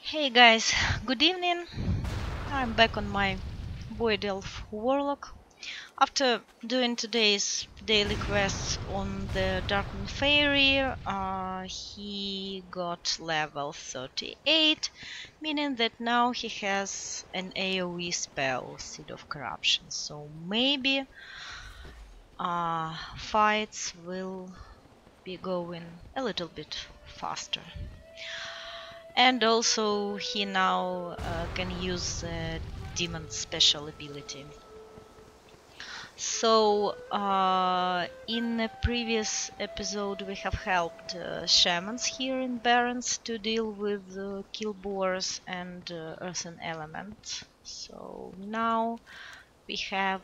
Hey guys, good evening. I'm back on my Void Elf Warlock. After doing today's daily quests on the Dark Moon Fairy, he got level 38, meaning that now he has an AoE spell, Seed of Corruption. So maybe fights will be going a little bit faster. And also he now can use demon special ability. So in a previous episode we have helped shamans here in Barrens to deal with kill boars and earthen elements. So now we have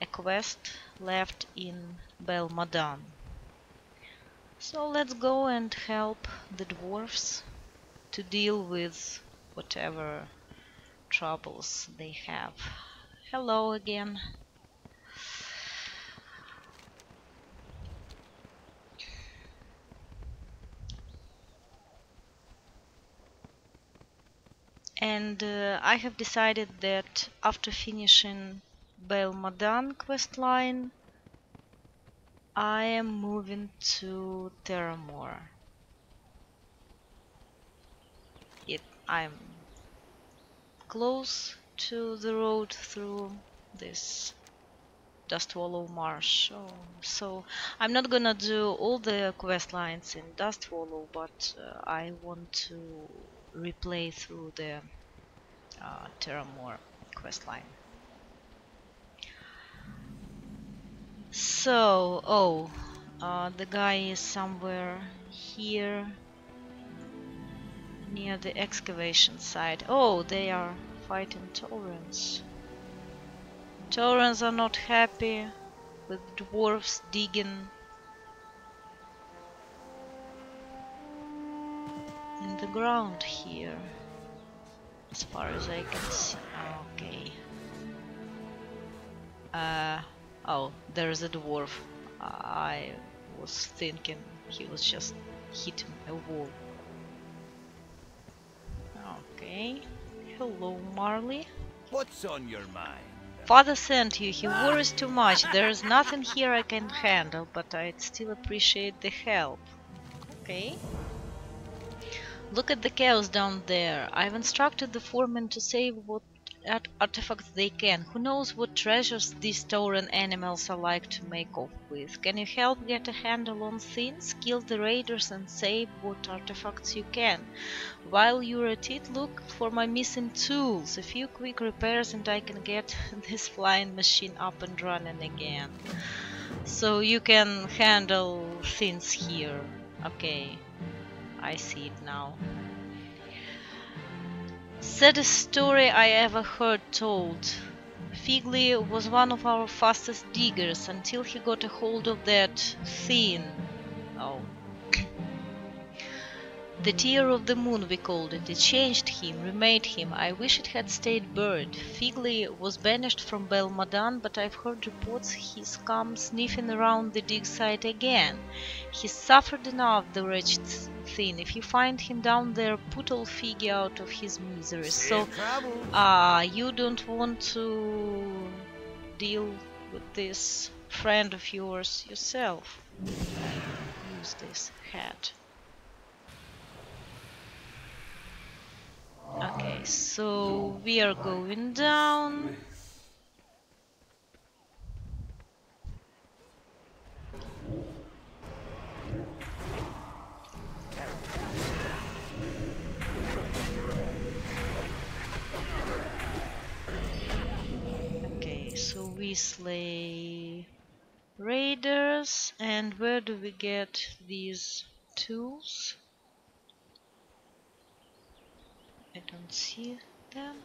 a quest left in Belmodan. So let's go and help the dwarfs to deal with whatever troubles they have. Hello again. And I have decided that after finishing Belmodan questline, I am moving to Terramore. I'm close to the road through this Dustwallow Marsh. So I'm not gonna do all the quest lines in Dustwallow, but I want to replay through the Terramore quest line. So, the guy is somewhere here near the excavation site. Oh, they are fighting Taurens. Taurens are not happy with dwarves digging in the ground here, as far as I can see. Okay. Oh, there's a dwarf. I was thinking he was just hitting a wall. Okay. Hello, Marley. What's on your mind? Father sent you. He worries too much. There's nothing here I can handle, but I'd still appreciate the help. Okay. Look at the chaos down there. I've instructed the foremen to save what artifacts they can. Who knows what treasures these Tauren animals are like to make off with. Can you help get a handle on things? Kill the raiders and save what artifacts you can. While you're at it, look for my missing tools. A few quick repairs and I can get this flying machine up and running again. So you can handle things here. Okay, I see it now. Saddest story I ever heard told. Figli was one of our fastest diggers until he got a hold of that thing. Oh. The tear of the moon, we called it. It changed him, remade him. I wish it had stayed bird. Figli was banished from Belmodan, but I've heard reports he's come sniffing around the dig site again. He's suffered enough, the wretched thing. If you find him down there, put old Figgy out of his misery. So, you don't want to deal with this friend of yours yourself. Use this hat. Okay, so we are going down. Okay, so we slay raiders, and where do we get these tools? I don't see them.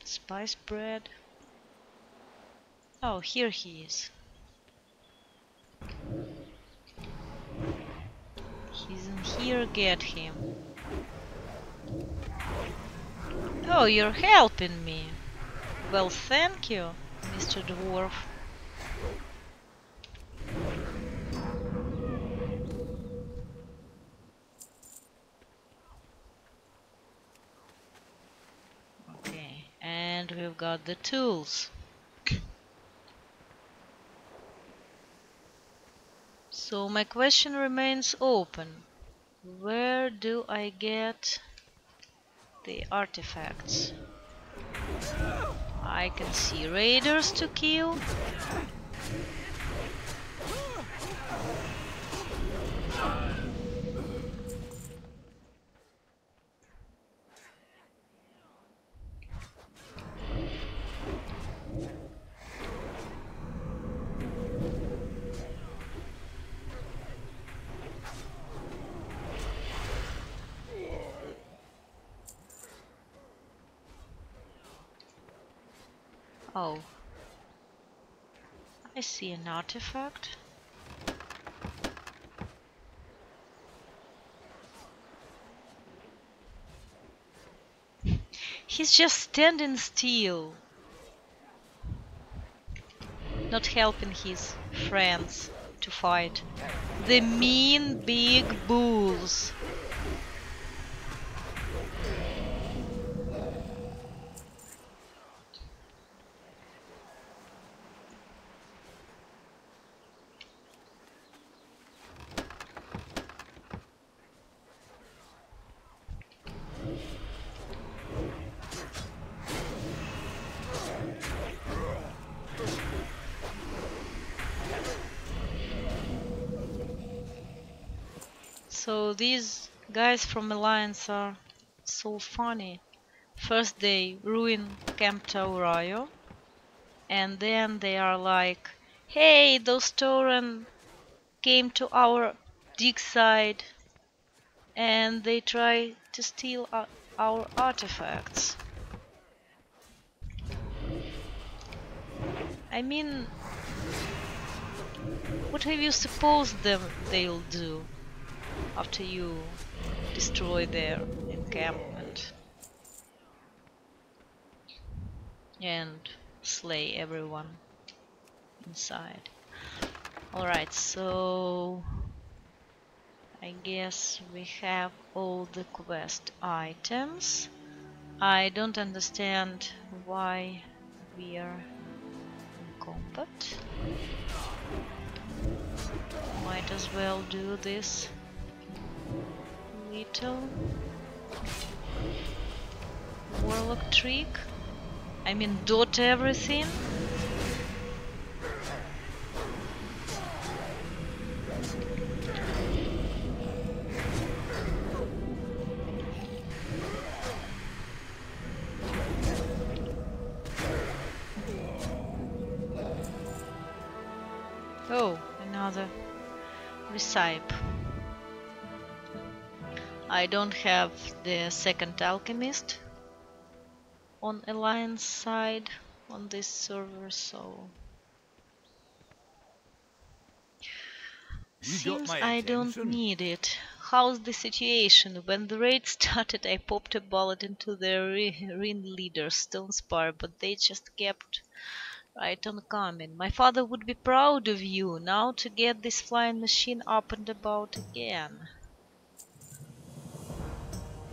Spice bread. Oh, here he is. here get him? Oh, you're helping me. Well, thank you, Mr. Dwarf. Okay, and we've got the tools. So my question remains open. Where do I get the artifacts? I can see raiders to kill. Oh, I see an artifact. He's just standing still, not helping his friends to fight the mean big bulls. So these guys from Alliance are so funny. First they ruin Camp Taurayo, and then they are like, hey, those Tauren came to our dig site and they try to steal our artifacts. I mean, what have you supposed they'll do after you destroy their encampment and slay everyone inside? Alright, so I guess we have all the quest items. I don't understand why we are in combat. Might as well do this little Warlock trick. I mean, dot everything. Oh, another recipe. I don't have the second alchemist on Alliance side on this server, so seems I don't need it. How's the situation? When the raid started, I popped a bullet into the ringleader Stonespire, but they just kept right on coming. My father would be proud of you now to get this flying machine up and about again.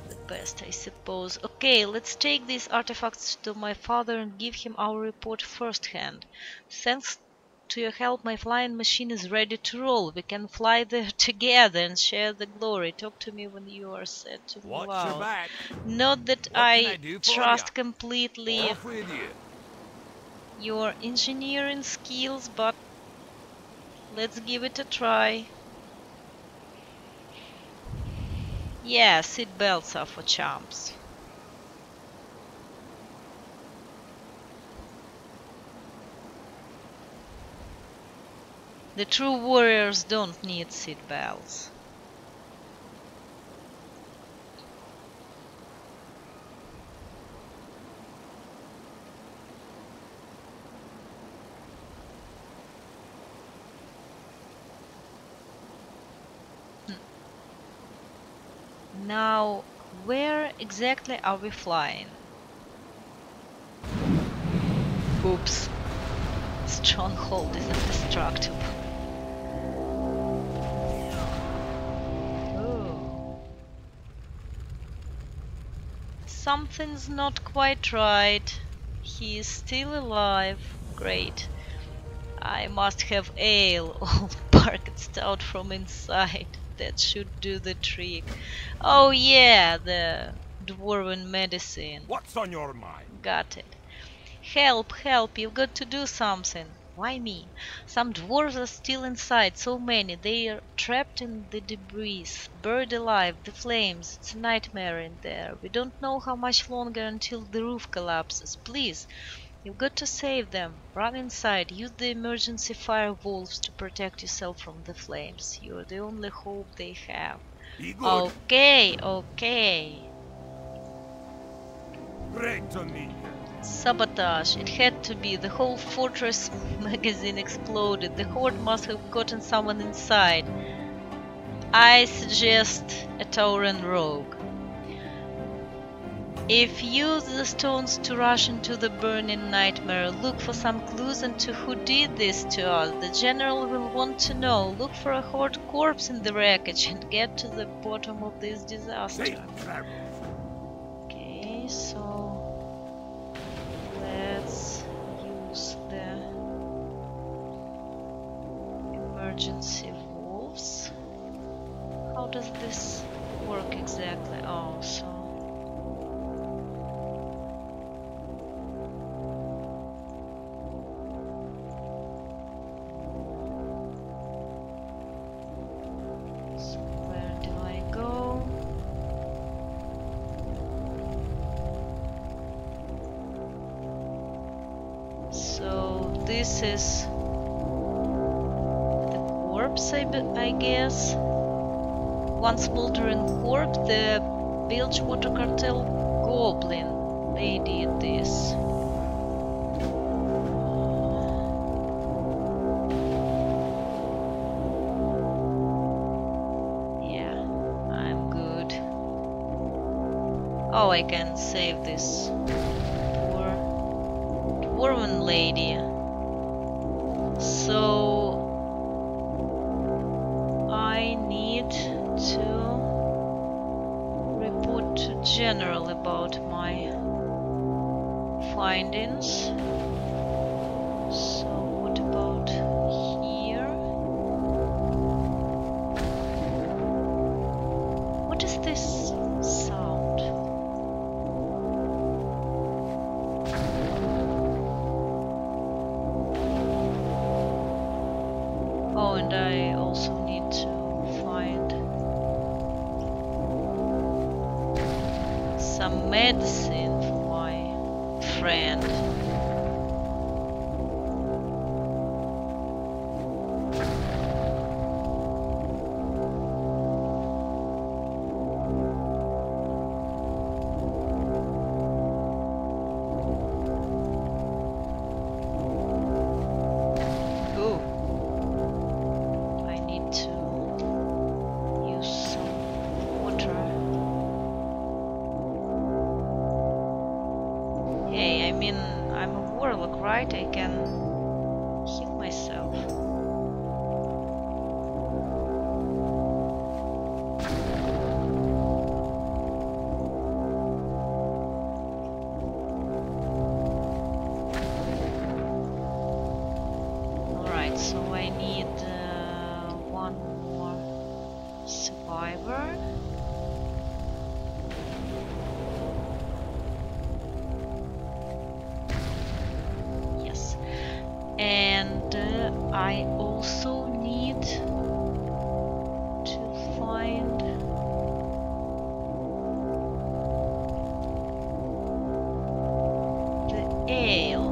The best, I suppose. Okay, let's take these artifacts to my father and give him our report firsthand. Thanks to your help, my flying machine is ready to roll. We can fly there together and share the glory. Talk to me when you are set to move out. Not that I trust completely your engineering skills, but let's give it a try. Yeah, seat belts are for chumps. The true warriors don't need seat belts. Now, where exactly are we flying? Oops. Stronghold is indestructible. Oh. Something's not quite right. He is still alive. Great. I must have ale or barked stout from inside. That should do the trick. Oh yeah, the dwarven medicine. What's on your mind? Got it. Help, help, you've got to do something. Why me? Some dwarves are still inside, so many. They are trapped in the debris, buried alive, the flames. It's a nightmare in there. We don't know how much longer until the roof collapses. Please, you've got to save them. Run inside. Use the emergency fire valves to protect yourself from the flames. You're the only hope they have. Be good. Okay, okay. Great to meet you. Sabotage. It had to be. The whole fortress magazine exploded. The Horde must have gotten someone inside. I suggest a Tauren rogue. If use the stones to rush into the burning nightmare, look for some clues into who did this to us. The general will want to know. Look for a Horde corpse in the wreckage and get to the bottom of this disaster. Safe travels. Okay, so let's use the emergency valves. How does this work exactly? Oh, so where do I go? So this is the corpse, I guess. One smoldering corpse, the Bilgewater Cartel Goblin. They did this. Yeah, I'm good. Oh, I can save this poor dwarven lady. So I need to report to General about my findings. So what about here? What is this sound? Oh, and I also need to find some medicine for my friend. Ooh. I need to use some water. Hey, I mean, I'm a warlock, right? I can heal myself. Alright, so I need one more survivor. Yes. And I also need to find the ale.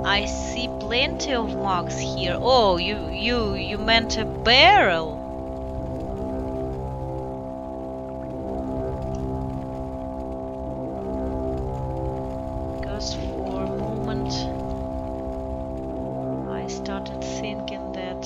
I see plenty of marks here. Oh, you meant a barrel. Because for a moment I started thinking that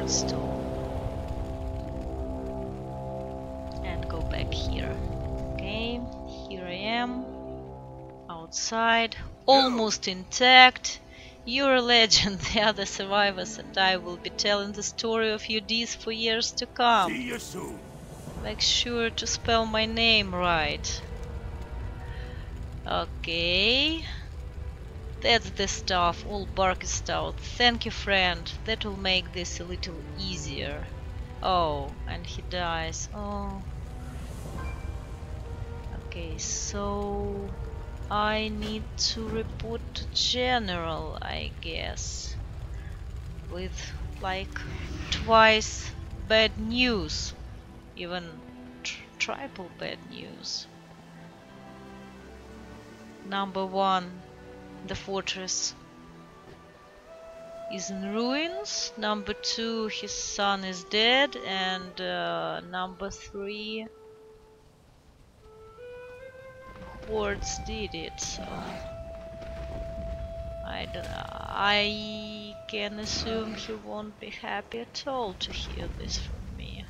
Bardstone. And go back here. Okay, here I am. Outside. Almost intact. You're a legend. The other survivors and I will be telling the story of your deeds for years to come. See you soon. Make sure to spell my name right. Okay. That's the stuff. All bark is stout. Thank you, friend. That will make this a little easier. Oh, and he dies. Oh. Okay, so I need to report to General, I guess. With like twice bad news. Even triple bad news. Number one, the fortress is in ruins. Number two, his son is dead. And number three, Hordes did it. So I can assume he won't be happy at all to hear this from me.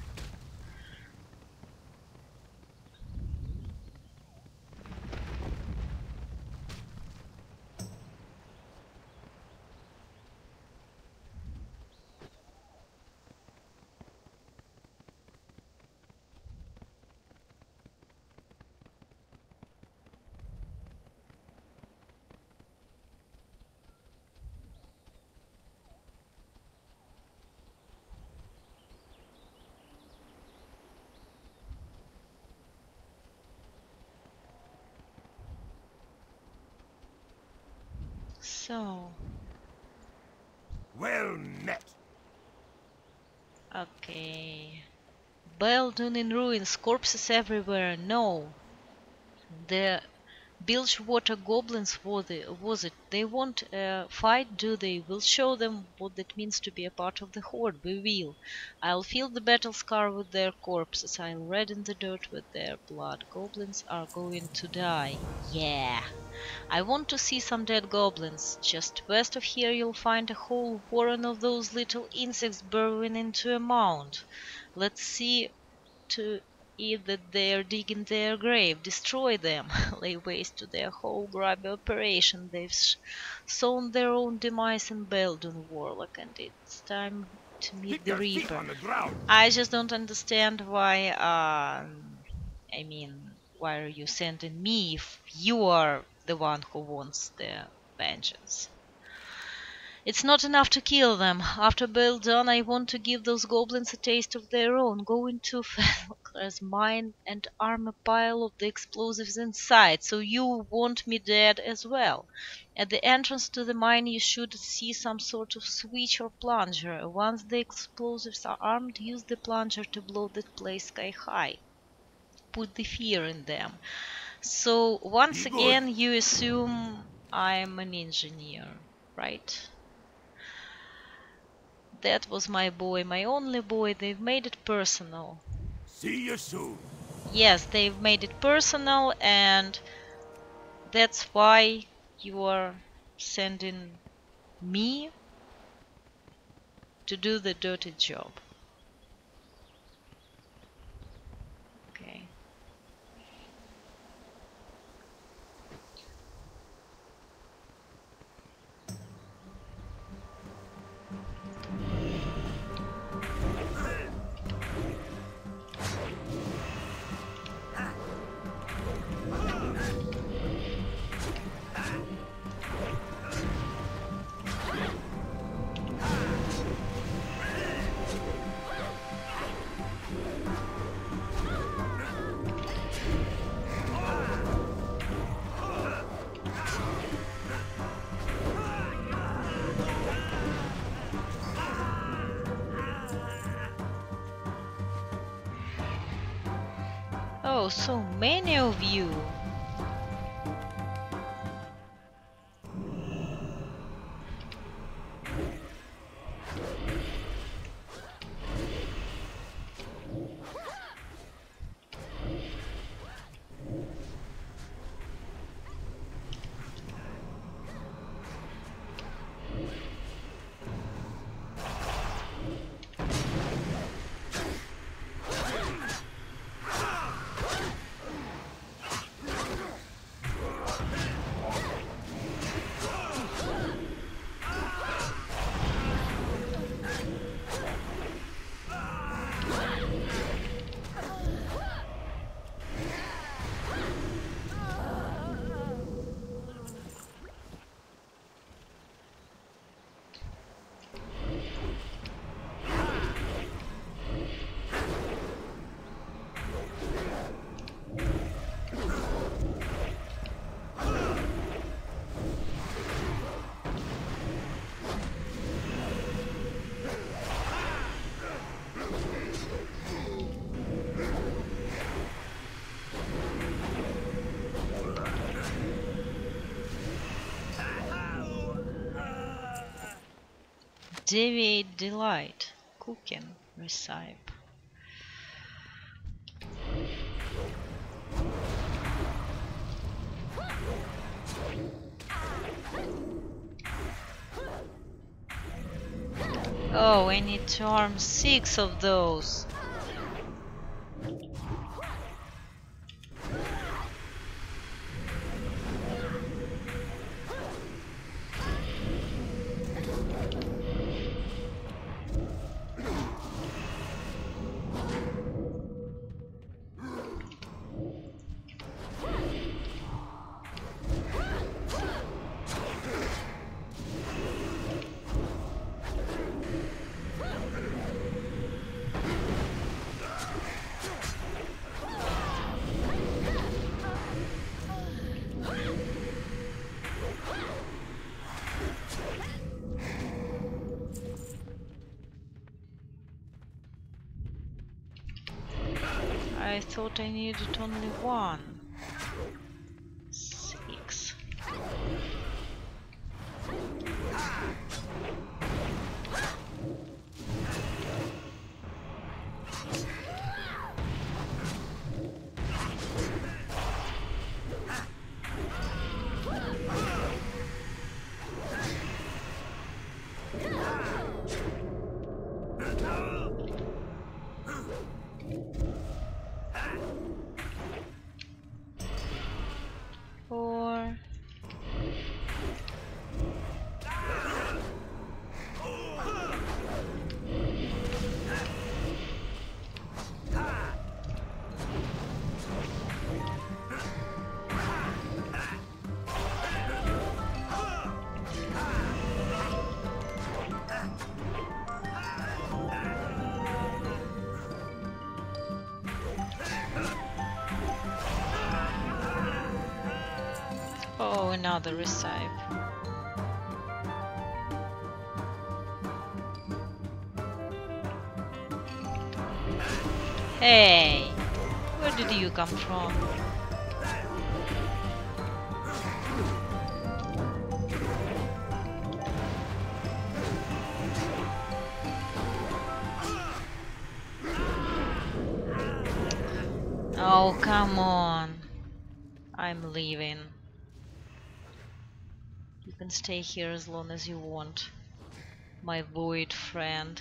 So, Well met. okay. Beldon in ruins, corpses everywhere. No. The Bilgewater goblins was it? They won't fight, do they? We'll show them what it means to be a part of the Horde. We will. I'll fill the battle scar with their corpses. I'll redden the dirt with their blood. Goblins are going to die. Yeah. I want to see some dead goblins. Just west of here you'll find a whole warren of those little insects burrowing into a mound. Let's see to it that they're digging their grave. Destroy them. Lay waste to their whole grubby operation. They've sown their own demise in Beldon, Warlock, and it's time to meet Keep the your feet Reaper. on the ground. I just don't understand why, I mean, why are you sending me if you are the one who wants the vengeance? It's not enough to kill them. After Beldon, I want to give those goblins a taste of their own. Go into Felclar's mine and arm a pile of the explosives inside, so you want me dead as well. At the entrance to the mine you should see some sort of switch or plunger. Once the explosives are armed, use the plunger to blow that place sky high. Put the fear in them. So once Be good. again you assume I'm an engineer, right? That was my boy, my only boy. They've made it personal. See you soon. Yes, they've made it personal, and that's why you are sending me to do the dirty job. Okay. Oh, so many of you. Deviate delight. Cooking recipe. Oh, I need to arm 6 of those. I thought I needed only 1. 6. Four. Oh, another recipe. Hey, where did you come from? Oh, come on. I'm leaving. You can stay here as long as you want, my void friend.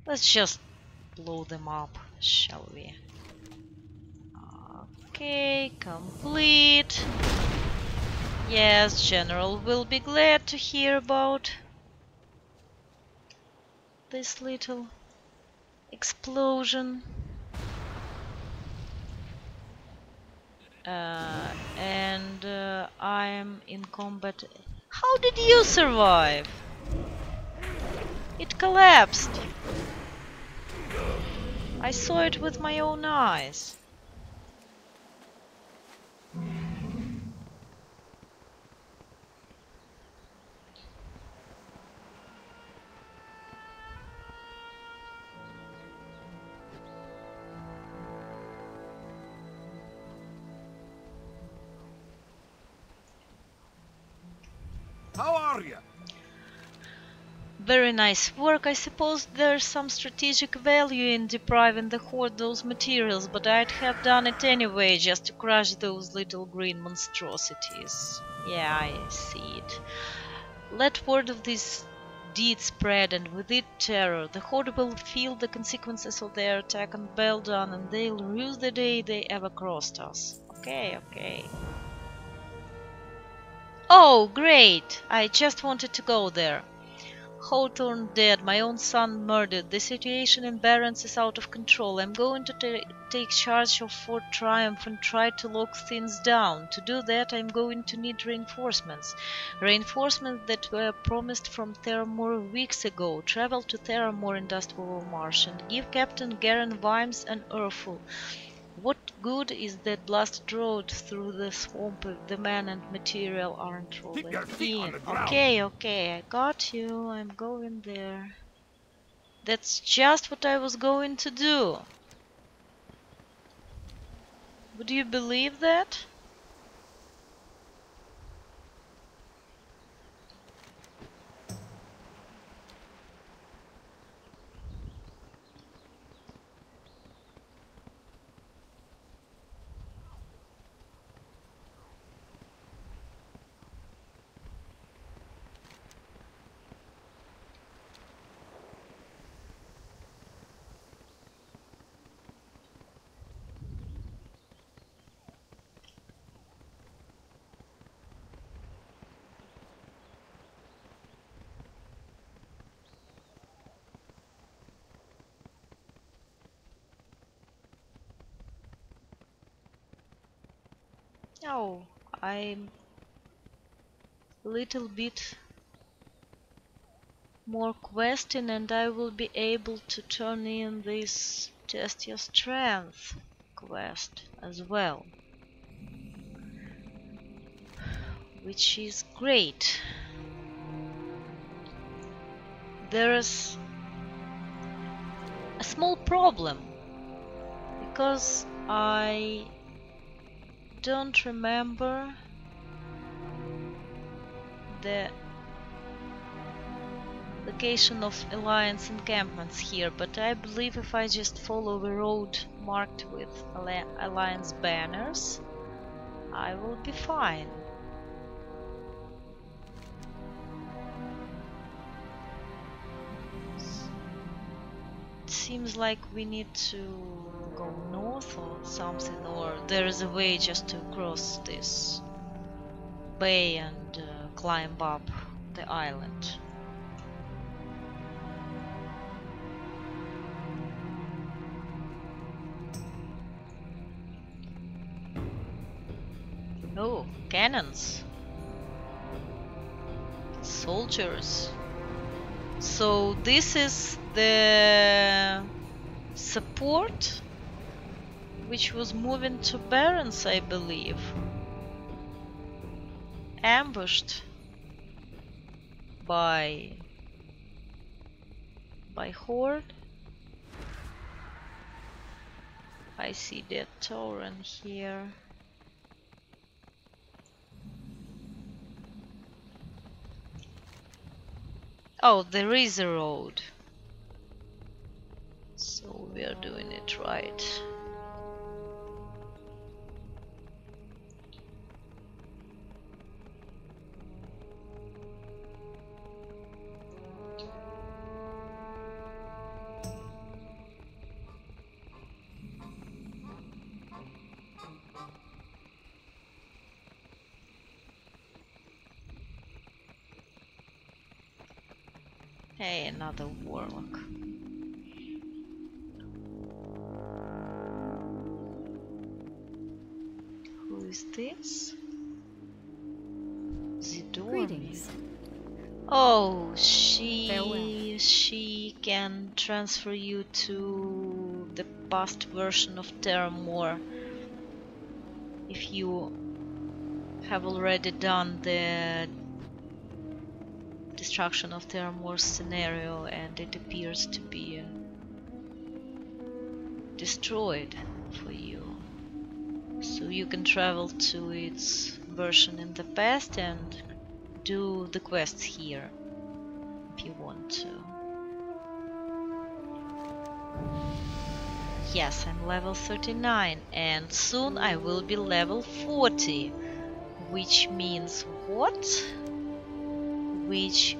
Let's just blow them up, shall we? Okay, complete. Yes, General will be glad to hear about this little explosion. I'm in combat. How did you survive? It collapsed. I saw it with my own eyes. How are you? Very nice work. I suppose there's some strategic value in depriving the Horde those materials, but I'd have done it anyway just to crush those little green monstrosities. Yeah, I see it. Let word of this deed spread, and with it terror. The Horde will feel the consequences of their attack on Beldan, and they'll rue the day they ever crossed us. Okay, okay. Oh, great! I just wanted to go there. Hawthorne dead, my own son murdered. The situation in Barrens is out of control. I'm going to take charge of Fort Triumph and try to lock things down. To do that, I'm going to need reinforcements. Reinforcements that were promised from Theramore weeks ago. Travel to Theramore in Dustwall Marsh and give Captain Garen Vimes an earful. What good is that blasted road through the swamp if the men and material aren't rolling Keep your feet on in? the ground. Okay, I got you. I'm going there. That's just what I was going to do. Would you believe that? Oh, I'm a little bit more questing and I will be able to turn in this test your strength quest as well, which is great. There is a small problem because I don't remember the location of Alliance encampments here, but I believe if I just follow the road marked with Alliance banners, I will be fine. It seems like we need to go north or something, or there is a way just to cross this bay and climb up the island. Oh, cannons! Soldiers! So this is the support which was moving to Barrens, I believe. Ambushed by Horde. I see that Tauren here. Oh, there is a road. So we are doing it right. Hey, another Warlock. Who is this? Greetings. Oh, Farewell. she can transfer you to the past version of Terramore if you have already done the destruction of Terramore scenario and it appears to be destroyed for you. So you can travel to its version in the past and do the quests here if you want to. Yes, I'm level 39 and soon I will be level 40, which means what? Which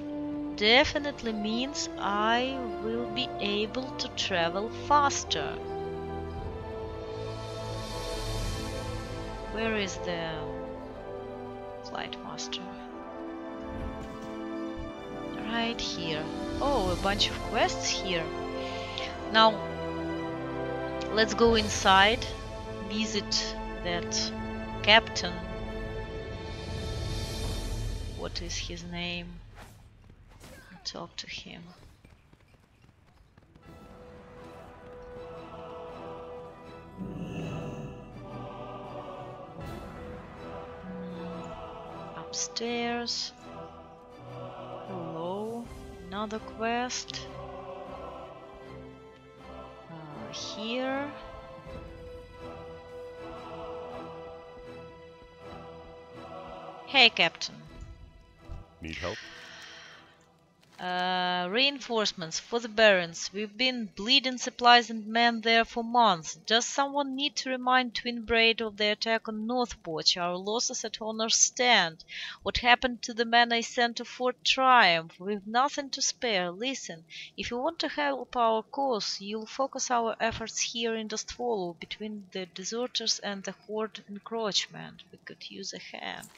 definitely means I will be able to travel faster. Where is the flight master? Right here. Oh, a bunch of quests here. Now, let's go inside, visit that captain. What is his name? Talk to him. Upstairs. Hello. Another quest. Here. Hey, Captain. Need help? Reinforcements for the Barrens. We've been bleeding supplies and men there for months. Does someone need to remind Twin Braid of the attack on Northport? Our losses at Honor stand. What happened to the men I sent to Fort Triumph? We've nothing to spare. Listen, if you want to help our cause, you'll focus our efforts here in Dustfall between the deserters and the Horde encroachment. We could use a hand.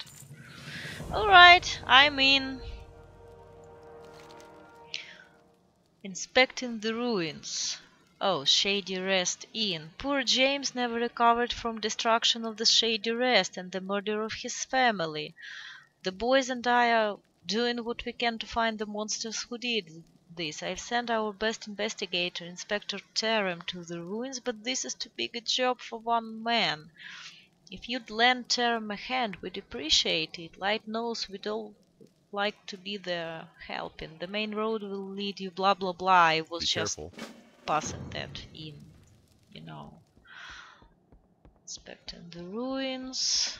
Alright, I'm in. Inspecting the ruins. Oh, Shady Rest Inn. Poor James never recovered from destruction of the Shady Rest and the murder of his family. The boys and I are doing what we can to find the monsters who did this. I've sent our best investigator, Inspector Terem, to the ruins, but this is too big a job for one man. If you'd lend Terem a hand, we'd appreciate it. Light knows we'd all like to be there helping. The main road will lead you blah blah blah. I was Be just careful. passing that in, you know. Inspecting the ruins.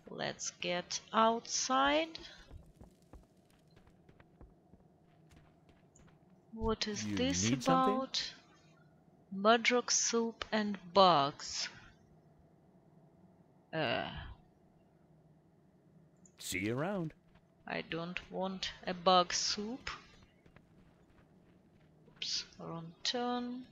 Let's get outside. What is You this need something? about? Mudrock soup and bugs. See you around. I don't want a bug soup. Oops, wrong turn.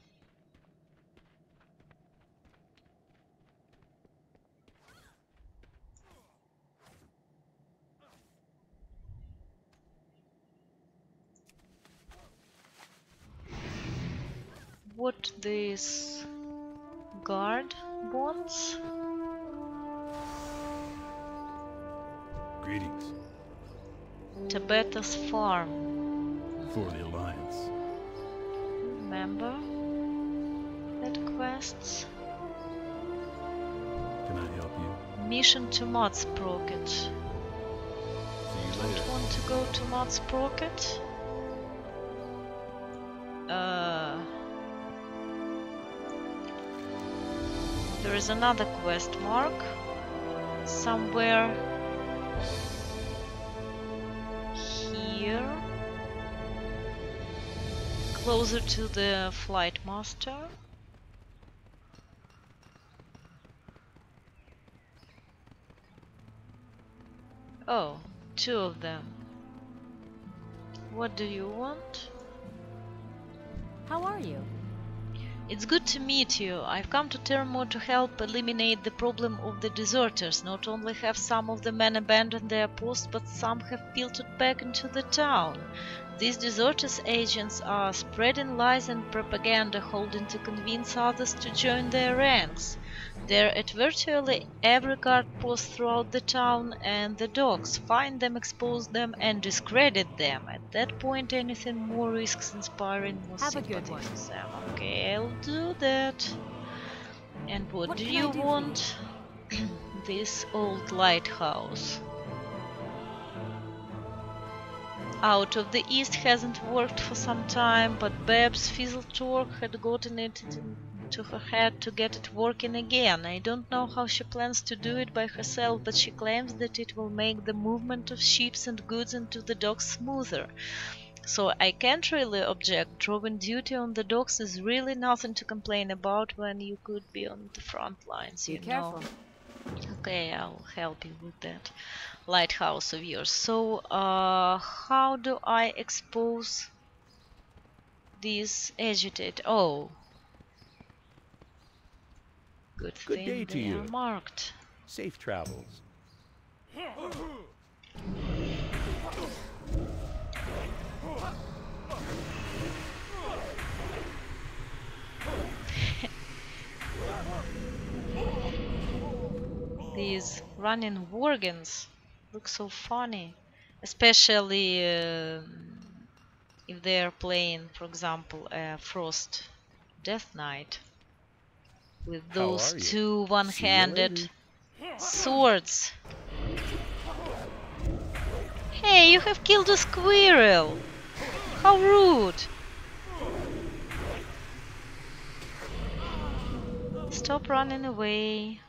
What this guard wants? Greetings. Tabetha's farm. For the Alliance. Remember that quests? Can I help you? Mission to Mud Sprocket. See you Don't later. want to go to Mud Sprocket? There is another quest mark somewhere here, closer to the Flight Master. Oh, two of them. What do you want? How are you? It's good to meet you. I've come to Termore to help eliminate the problem of the deserters. Not only have some of the men abandoned their posts, but some have filtered back into the town. These deserters' agents are spreading lies and propaganda, holding to convince others to join their ranks. They're at virtually every guard post throughout the town and the docks. Find them, expose them, and discredit them. At that point, anything more risks inspiring more Have a good sympathy one. for them. Okay, I'll do that. And what do can you I do for you? want? This old lighthouse. Out of the East hasn't worked for some time, but Babs Fizzletorque had gotten it into her head to get it working again. I don't know how she plans to do it by herself, but she claims that it will make the movement of ships and goods into the docks smoother. So I can't really object. Drawing duty on the docks is really nothing to complain about when you could be on the front lines, Be you careful. know. Okay, I'll help you with that lighthouse of yours. So, how do I expose these agitate? Oh, good Good thing day to they you. are marked. Safe travels. These running worgens look so funny, especially if they are playing, for example, a Frost Death Knight with How those are you? two See you one-handed later. swords. Hey, you have killed a squirrel! How rude! Stop running away.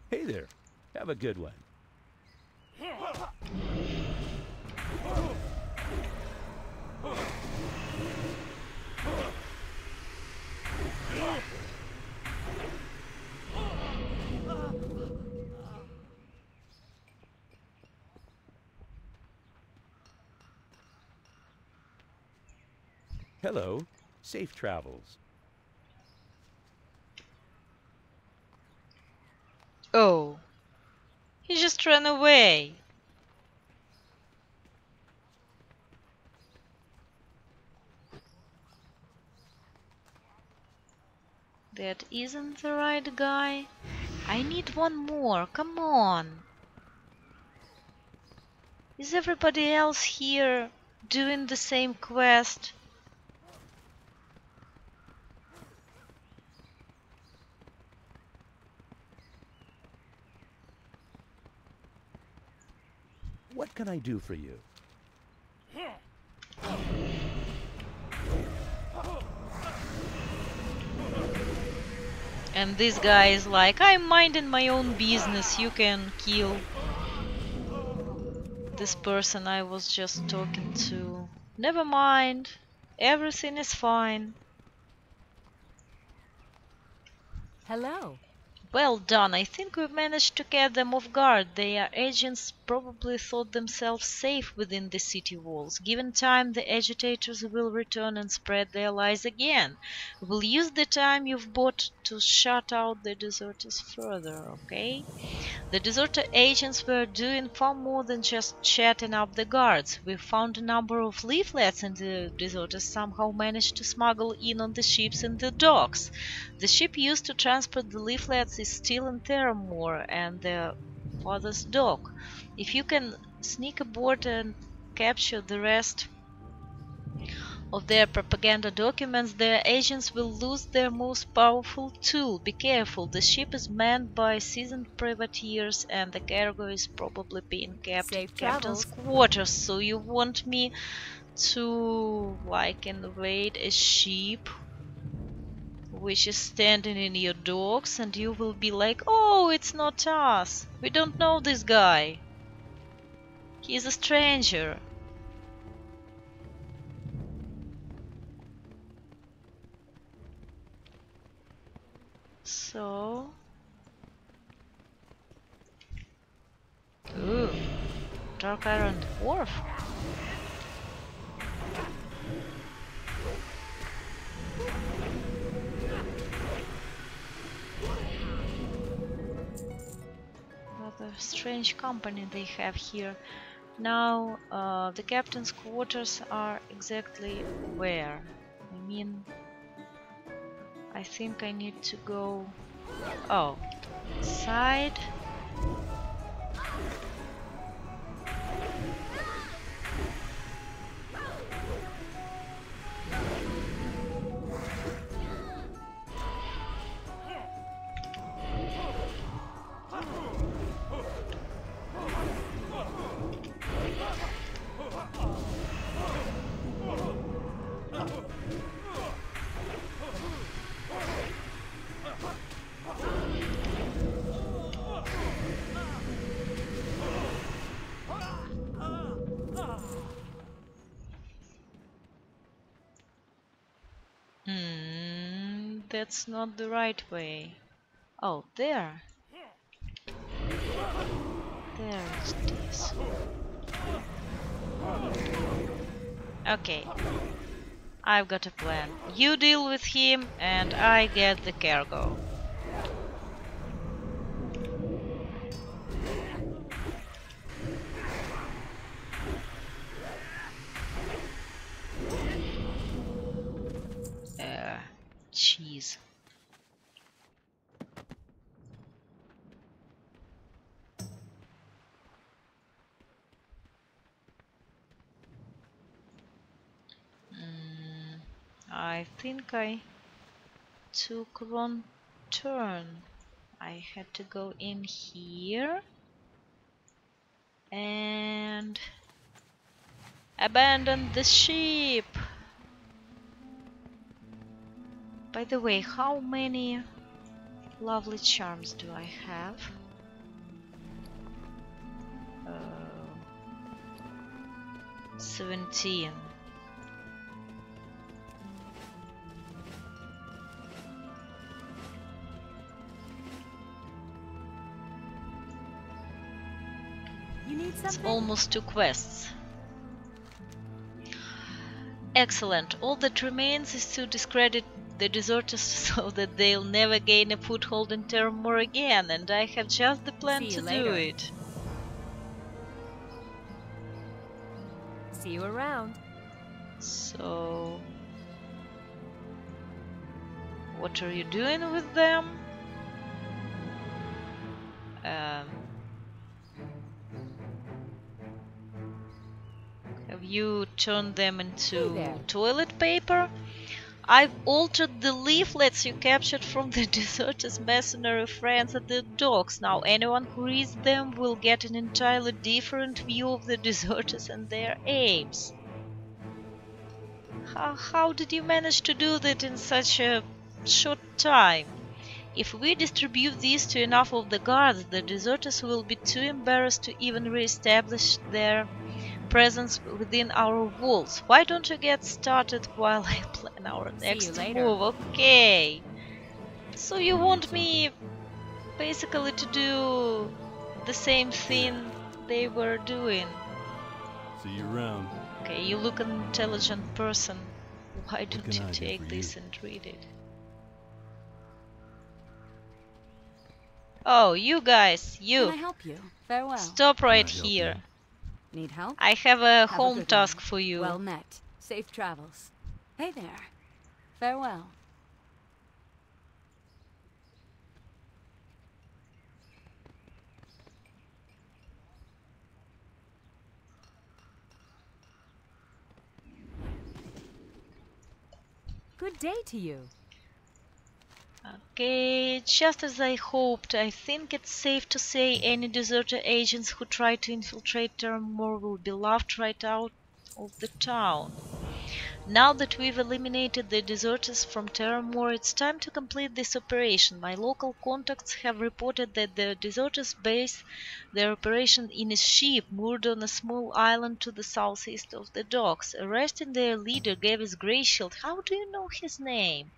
Hey there. Have a good one. Hello. Safe travels. Oh, he just ran away. That isn't the right guy. I need one more, come on. Is everybody else here doing the same quest? What can I do for you? And this guy is like, I'm minding my own business, you can kill this person I was just talking to. Never mind, everything is fine. Hello. Well done, I think we managed to get them off guard. Their agents probably thought themselves safe within the city walls. Given time, the agitators will return and spread their lies again. We'll use the time you've bought to shut out the deserters further, okay? The deserter agents were doing far more than just chatting up the guards. We found a number of leaflets, and the deserters somehow managed to smuggle in on the ships in the docks. The ship used to transport the leaflets is still in Theramore and the father's dock. If you can sneak aboard and capture the rest of their propaganda documents, their agents will lose their most powerful tool. Be careful, the ship is manned by seasoned privateers and the cargo is probably being kept in Safe captain's travels. quarters. So you want me to, like, invade a ship which is standing in your docks, and you will be like, oh, it's not us. We don't know this guy. He's a stranger. So... Ooh. Dark Iron Dwarf. Rather strange company they have here. Now, the captain's quarters are exactly where? I mean, I think I need to go... Oh, side. That's not the right way. Oh, there. There it is. Okay. I've got a plan. You deal with him and I get the cargo. Cheese. I think I took wrong turn. I had to go in here and abandon the ship. By the way, how many lovely charms do I have? 17. You need It's something? almost 2 quests. Excellent. All that remains is to discredit the deserters so that they'll never gain a foothold in Terramore again, and I have just the plan See to you do later. it. See you around. So, what are you doing with them? Have you turned them Hey into there. toilet paper? I've altered the leaflets you captured from the deserters' mercenary friends at the docks. Now anyone who reads them will get an entirely different view of the deserters and their aims. How did you manage to do that in such a short time? If we distribute these to enough of the guards, the deserters will be too embarrassed to even re-establish their presence within our walls. Why don't you get started while I plan our See you next later. move? Okay. So you You need want me something? basically to do the same thing they were doing? See you around. Okay, you look an intelligent person. Why What don't can you I do take for this you? and read it? Oh, you guys, Can I you. help you? Farewell. Stop Can right I help here. you? Need help? I have a Have a home good task one. for you. Well met. Safe travels. Hey there. Farewell. Good day to you. Okay, just as I hoped, I think it's safe to say any deserter agents who try to infiltrate Terramore will be laughed right out of the town. Now that we've eliminated the deserters from Terramore, it's time to complete this operation. My local contacts have reported that the deserters base their operation in a ship moored on a small island to the southeast of the docks. Arresting their leader, Gavis Greyshield, how do you know his name?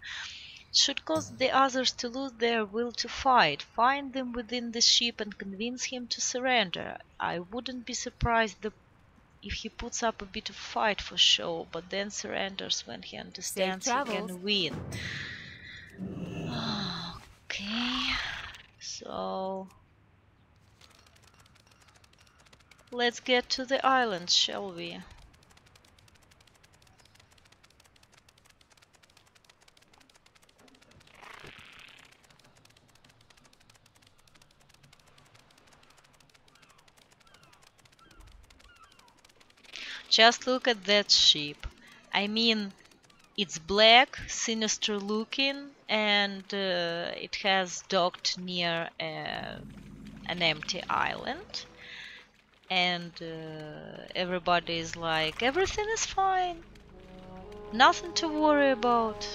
Should cause the others to lose their will to fight. Find them within the ship and convince him to surrender. I wouldn't be surprised if he puts up a bit of fight for show, but then surrenders when he Safe understands he travels. can win. Okay, so let's get to the island, shall we? Just look at that ship. I mean, it's black, sinister looking, and it has docked near an empty island. And everybody is like, everything is fine, nothing to worry about.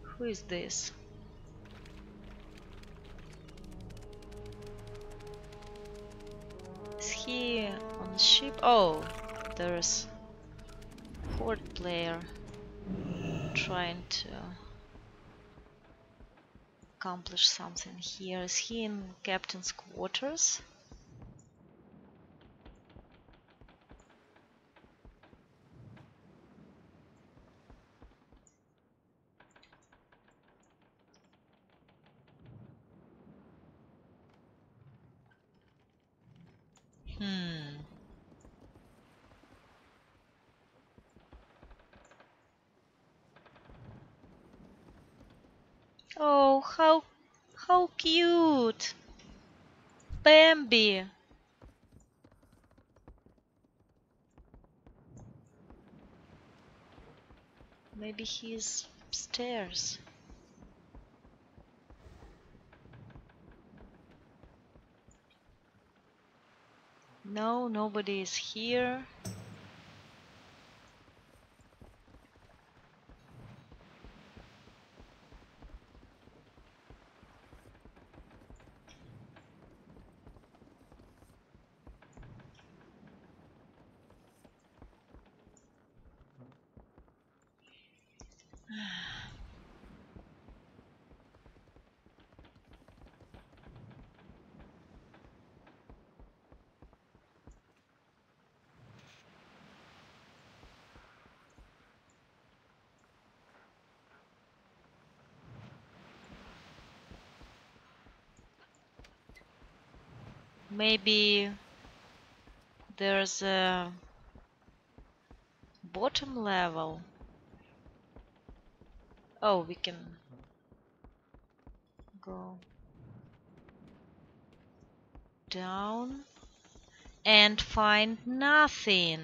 Who is this? Is he on the ship? Oh, there's Horde player trying to accomplish something here. Is he in captain's quarters? Hmm. Oh, how cute! Bambi! Maybe he's upstairs. No, nobody is here. Maybe there's a bottom level. Oh, we can go down and find nothing.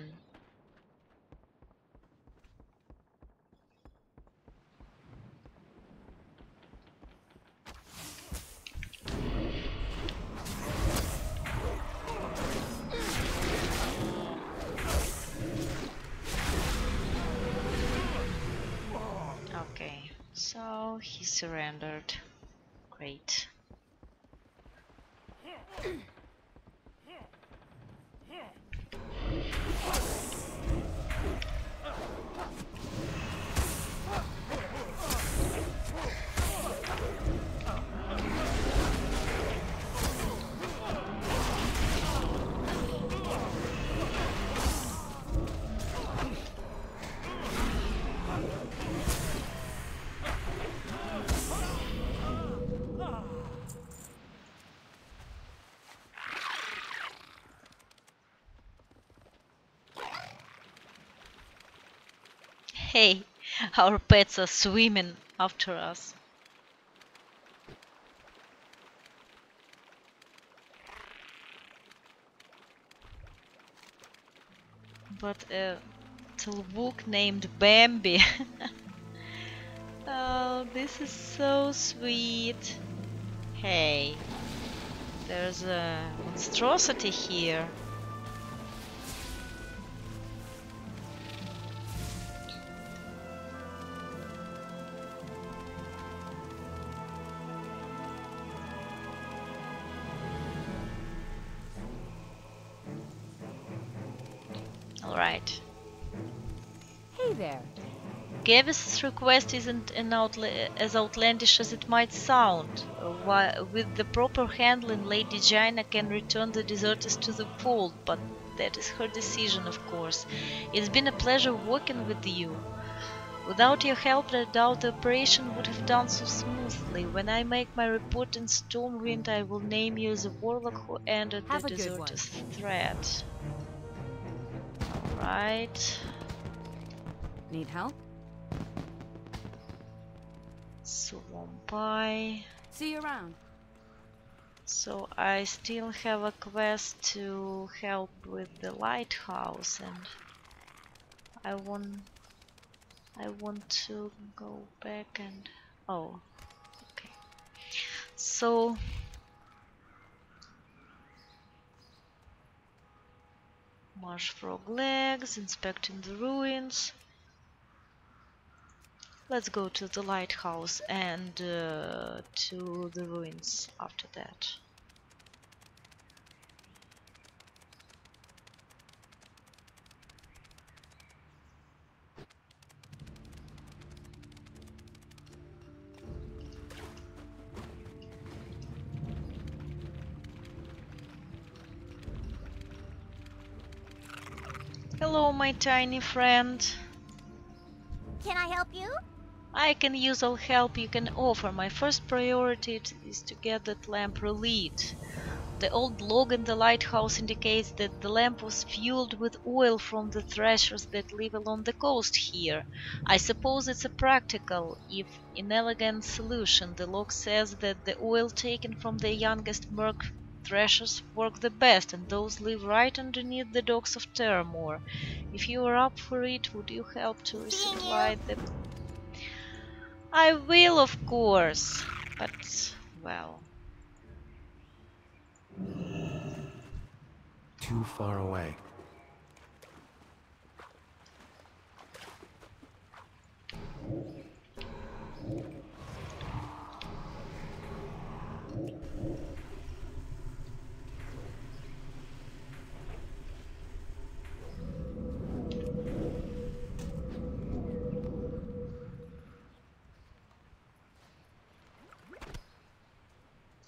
Okay, so he surrendered. Great. Hey, our pets are swimming after us. But a Tilbook named Bambi. Oh, this is so sweet. Hey, there's a monstrosity here. Alright. Hey there. Gavis's request isn't as outlandish as it might sound. With the proper handling, Lady Jaina can return the deserters to the fold, but that is her decision, of course. It's been a pleasure working with you. Without your help, I doubt the operation would have done so smoothly. When I make my report in Stormwind, I will name you as a Warlock who ended the Have a good one. deserters' threat. Alright. Need help? Swampi. See you around. So I still have a quest to help with the lighthouse, and I want to go back and oh, okay. So marsh frog legs, inspecting the ruins. Let's go to the lighthouse and to the ruins after that. Hello, my tiny friend. Can I help you? I can use all help you can offer. My first priority is to get that lamp relit. The old log in the lighthouse indicates that the lamp was fueled with oil from the threshers that live along the coast here. I suppose it's a practical, if inelegant solution. The log says that the oil taken from the youngest merc threshers work the best, and those live right underneath the docks of Terramore. If you are up for it, would you help to Seeing resupply you. the... I will, of course, but, well... Too far away.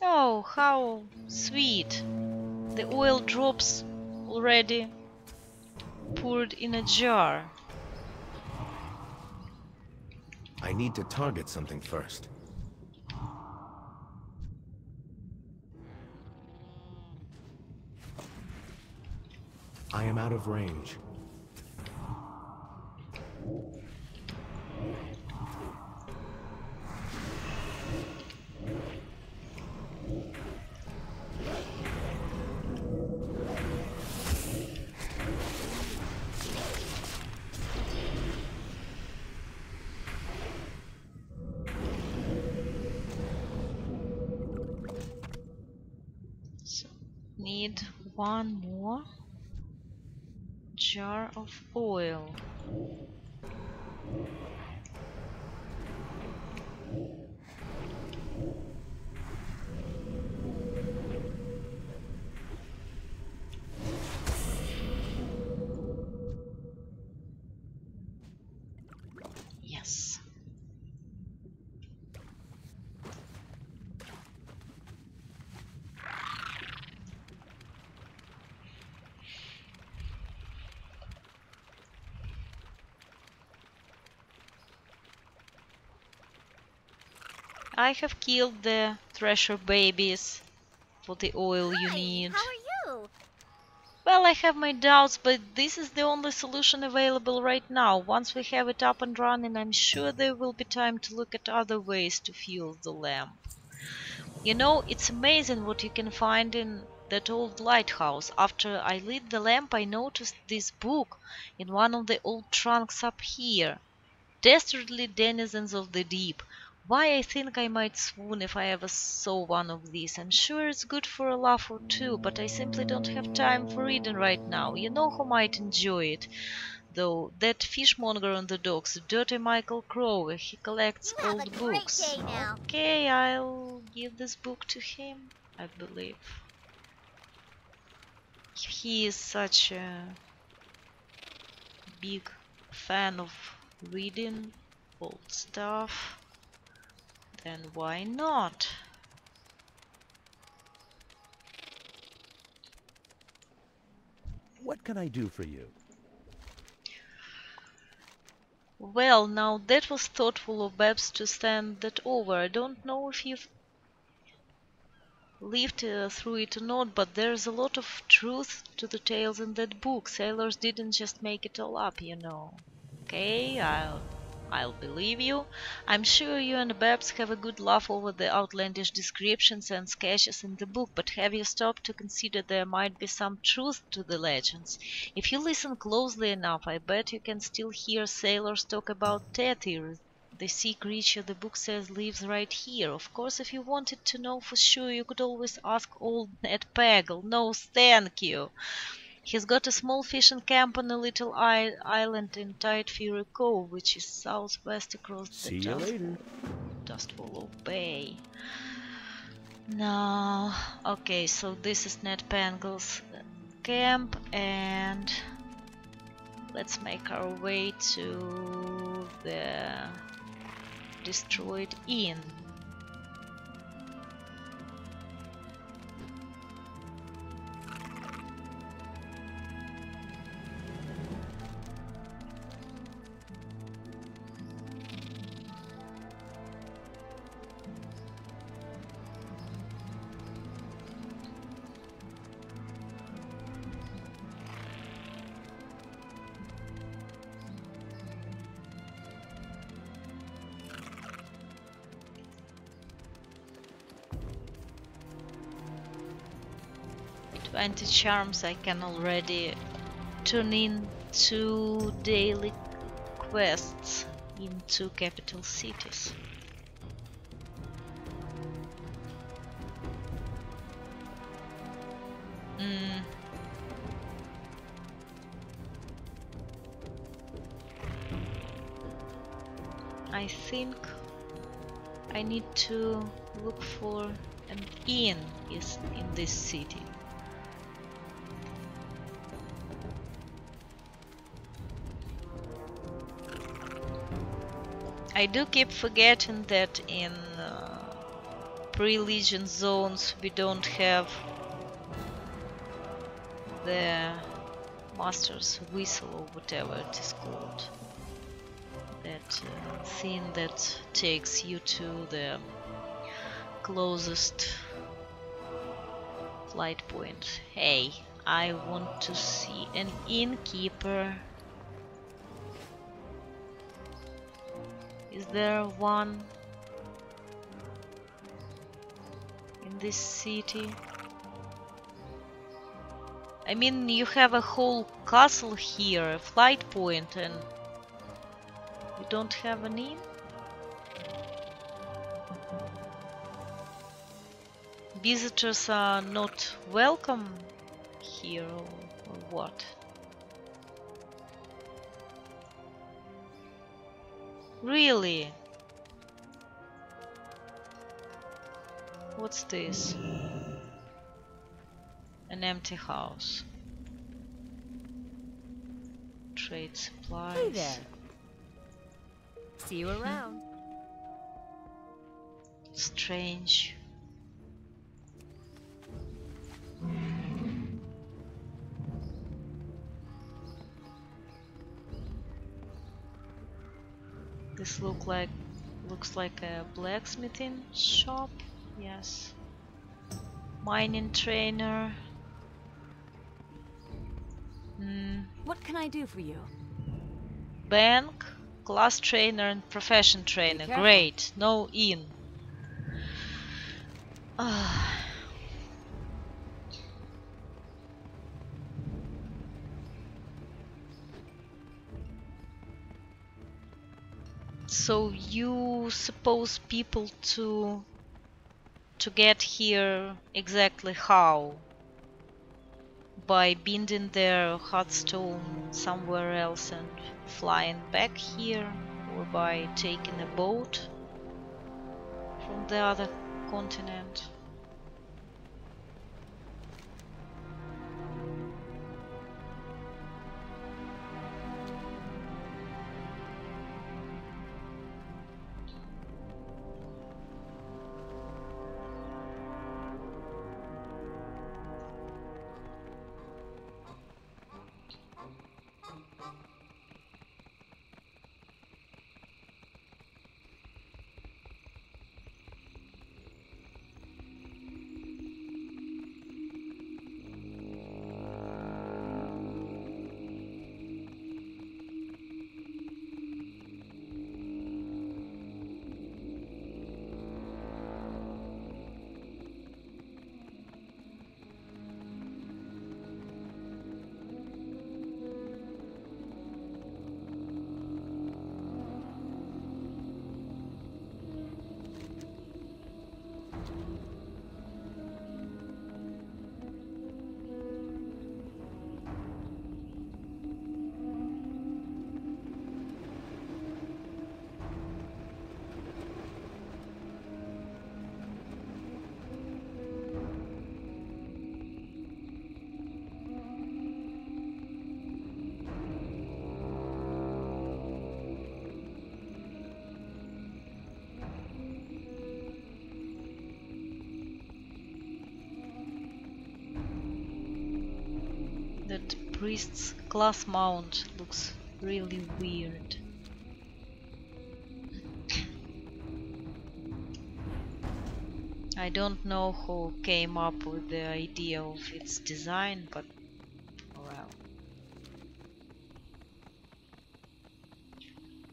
Oh, how sweet! The oil drops already poured in a jar. I need to target something first. I am out of range. So, need one more jar of oil. Yes. I have killed the thresher babies for the oil you Hi, need. how are you? Well, I have my doubts, but this is the only solution available right now. Once we have it up and running, I'm sure there will be time to look at other ways to fuel the lamp. You know, it's amazing what you can find in that old lighthouse. After I lit the lamp, I noticed this book in one of the old trunks up here. Dastardly denizens of the deep. Why, I think I might swoon if I ever saw one of these. I'm sure it's good for a laugh or two, but I simply don't have time for reading right now. You know who might enjoy it, though? That fishmonger on the docks, Dirty Michael Crowe. He collects You have a old great books. day now. Okay, I'll give this book to him, I believe. He is such a big fan of reading old stuff, then why not? What can I do for you? Well, now that was thoughtful of Babs to send that over. I don't know if you've lived through it or not, but there's a lot of truth to the tales in that book. Sailors didn't just make it all up, you know. Okay, I'll believe you. I'm sure you and Babs have a good laugh over the outlandish descriptions and sketches in the book, but have you stopped to consider there might be some truth to the legends? If you listen closely enough, I bet you can still hear sailors talk about Tethys, the sea creature the book says lives right here. Of course, if you wanted to know for sure, you could always ask old Ned Pagel. No, thank you. He's got a small fishing camp on a little island in Tide Fury Cove, which is southwest across See the you later. Dust Wallow Bay. Now, okay, so this is Ned Pagel's camp, and let's make our way to the destroyed inn. Charms I can already turn into daily quests in 2 capital cities. I think I need to look for an inn in this city. I do keep forgetting that in pre-Legion zones we don't have the Master's Whistle or whatever it is called. That thing that takes you to the closest flight point. Hey, I want to see an innkeeper. Is there one in this city? I mean, you have a whole castle here, a flight point, and you don't have an inn? Visitors are not welcome here, or what? Really? What's this? An empty house. Trade supplies. Hey there. See you around. Strange. This looks like a blacksmithing shop. Yes. Mining trainer. What can I do for you? Bank, class trainer and profession trainer. careful. Great. No inn. Ah. So you suppose people to get here exactly how? By binding their hearthstone somewhere else and flying back here, or by taking a boat from the other continent? That priest's class mount looks really weird. I don't know who came up with the idea of its design, but well.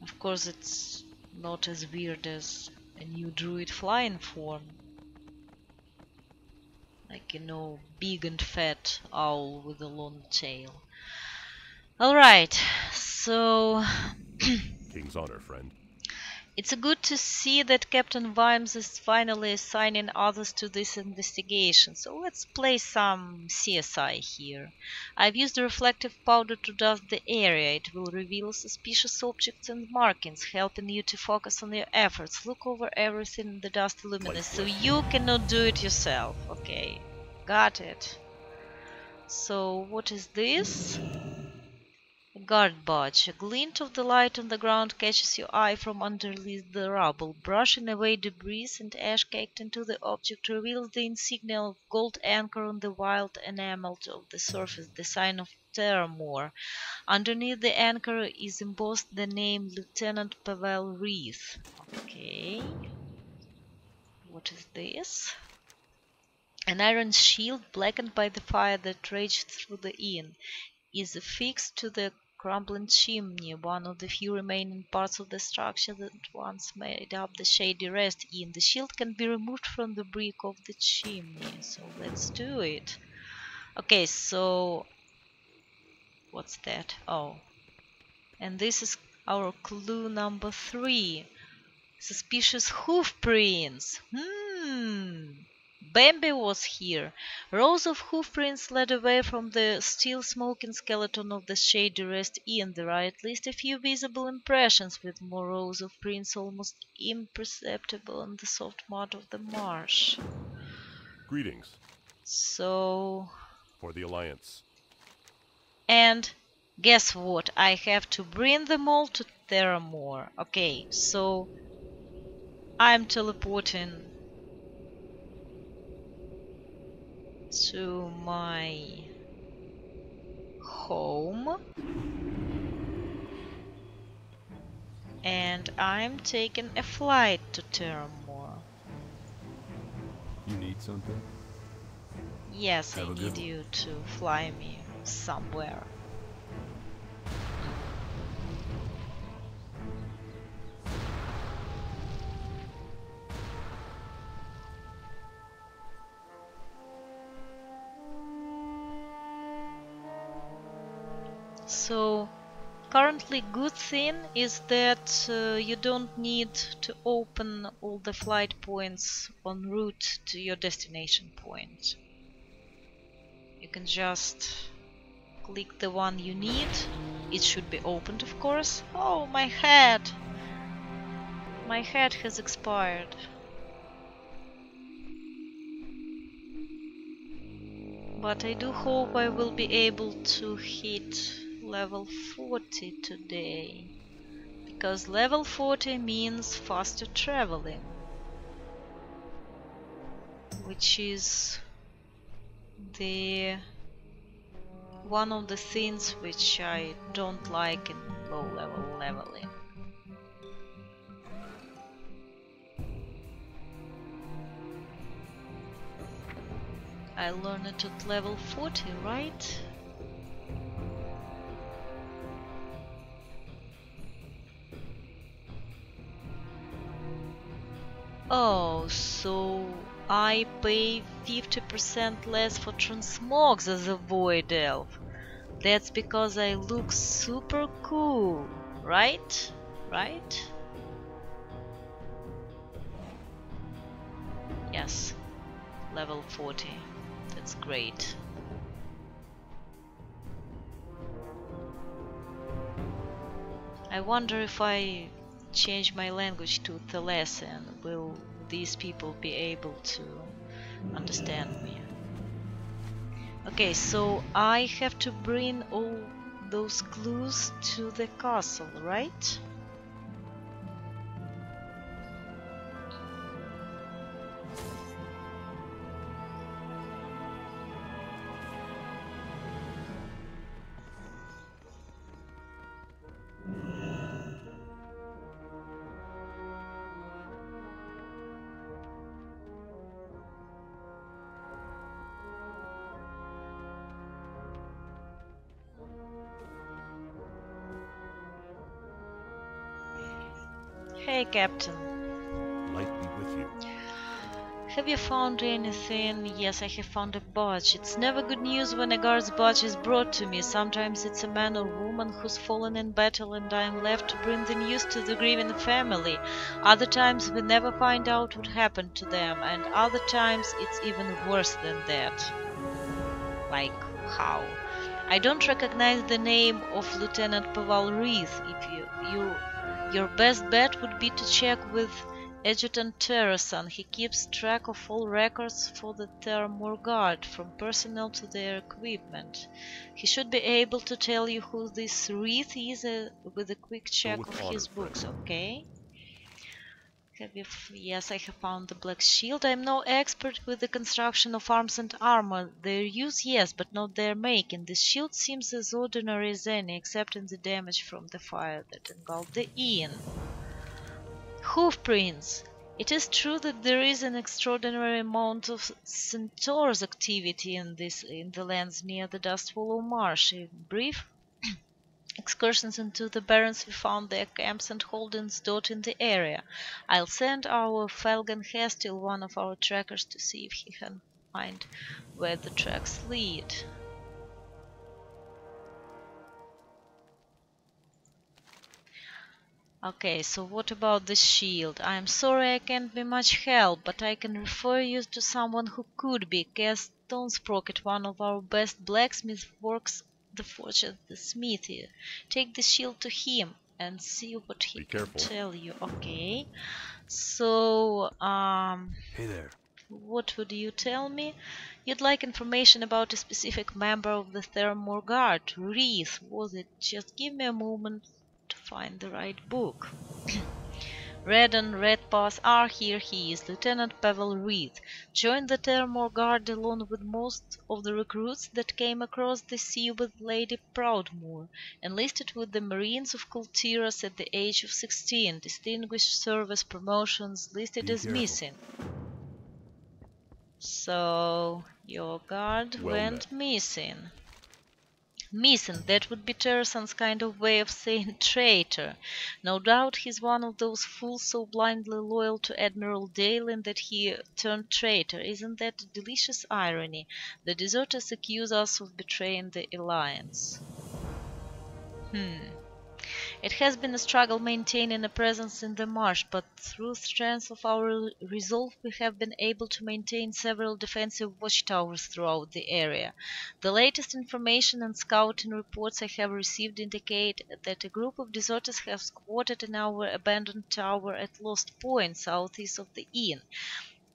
Of course it's not as weird as a new druid flying form. Like, you know, big and fat owl with a long tail. Alright, so King's honor, friend. it's good to see that Captain Vimes is finally assigning others to this investigation. So let's play some CSI here. I've used the reflective powder to dust the area. It will reveal suspicious objects and markings, helping you to focus on your efforts. Look over everything in the dust luminous, so you cannot do it yourself. Okay, got it. So what is this? A guard badge. A glint of the light on the ground catches your eye from underneath the rubble. Brushing away debris and ash caked into the object reveals the insignia of gold anchor on the wild enamel of the surface, the sign of Terramore. Underneath the anchor is embossed the name Lieutenant Pavel Reith. Okay. What is this? An iron shield, blackened by the fire that raged through the inn, is affixed to the crumbling chimney, one of the few remaining parts of the structure that once made up the Shady Rest Inn. The shield can be removed from the brick of the chimney, so let's do it. Okay, so what's that? Oh, and this is our clue number 3. Suspicious hoof prints. Bambi was here. Rows of hoof prints led away from the still smoking skeleton of the Shady Rest Inn. There are at least a few visible impressions, with more rows of prints almost imperceptible on the soft mud of the marsh. Greetings. So... For the Alliance. And guess what? I have to bring them all to Theramore. Okay, so I'm teleporting to my home, and I'm taking a flight to Theramore. You need something? Yes, I Have a good need one. you to fly me somewhere. So currently, good thing is that you don't need to open all the flight points en route to your destination point. You can just click the one you need. It should be opened, of course. Oh, my head! My head has expired. But I do hope I will be able to hit level 40 today, because level 40 means faster traveling, which is the one of the things which I don't like in low level leveling. I learned it at level 40, right? Oh, so I pay 50% less for transmogs as a void elf. That's because I look super cool, right? Right? Yes, level 40. That's great. I wonder if I change my language to Thalassian, will these people be able to understand me? Okay, so I have to bring all those clues to the castle, right? Hey, Captain. Light be with you. Have you found anything? Yes, I have found a badge. It's never good news when a guard's badge is brought to me. Sometimes it's a man or woman who's fallen in battle and I'm left to bring the news to the grieving family. Other times we never find out what happened to them, and other times it's even worse than that. Like how? I don't recognize the name of Lieutenant Paval Reith. Your best bet would be to check with Adjutant Terrason. He keeps track of all records for the Theramore Guard, from personnel to their equipment. He should be able to tell you who this Reith is with a quick check with of honor, his books, friend. okay? Yes, I have found the black shield. I'm no expert with the construction of arms and armor. Their use, yes, but not their making. This shield seems as ordinary as any, except in the damage from the fire that engulfed the inn. Hoofprints! It is true that there is an extraordinary amount of centaurs activity in the lands near the Dustwallow Marsh. In brief excursions into the Barrens, we found their camps and holdings dotting the area. I'll send our Falcon Hestil, one of our trackers, to see if he can find where the tracks lead. Okay, so what about the shield? I'm sorry I can't be much help, but I can refer you to someone who could be. Cass Stonesprocket, one of our best blacksmiths, works the forge at the smithy. Take the shield to him and see what he Be can careful. tell you. Okay, so Hey there. what would you tell me? You'd like information about a specific member of the Thermore Guard. Wreath, was it? Just give me a moment to find the right book. Red and Redpath are here. He is Lieutenant Pavel Wreath. Joined the Thermore Guard along with most of the recruits that came across the sea with Lady Proudmoore. Enlisted with the Marines of Kultiras at the age of 16. Distinguished service promotions, listed Be as careful. missing. So, your guard Well went met. missing. Missing, that would be Tersan's kind of way of saying traitor. No doubt he's one of those fools so blindly loyal to Admiral Dalen that he turned traitor. Isn't that a delicious irony? The deserters accuse us of betraying the Alliance. It has been a struggle maintaining a presence in the marsh, but through strength of our resolve we have been able to maintain several defensive watchtowers throughout the area. The latest information and scouting reports I have received indicate that a group of deserters have squatted in our abandoned tower at Lost Point, southeast of the inn.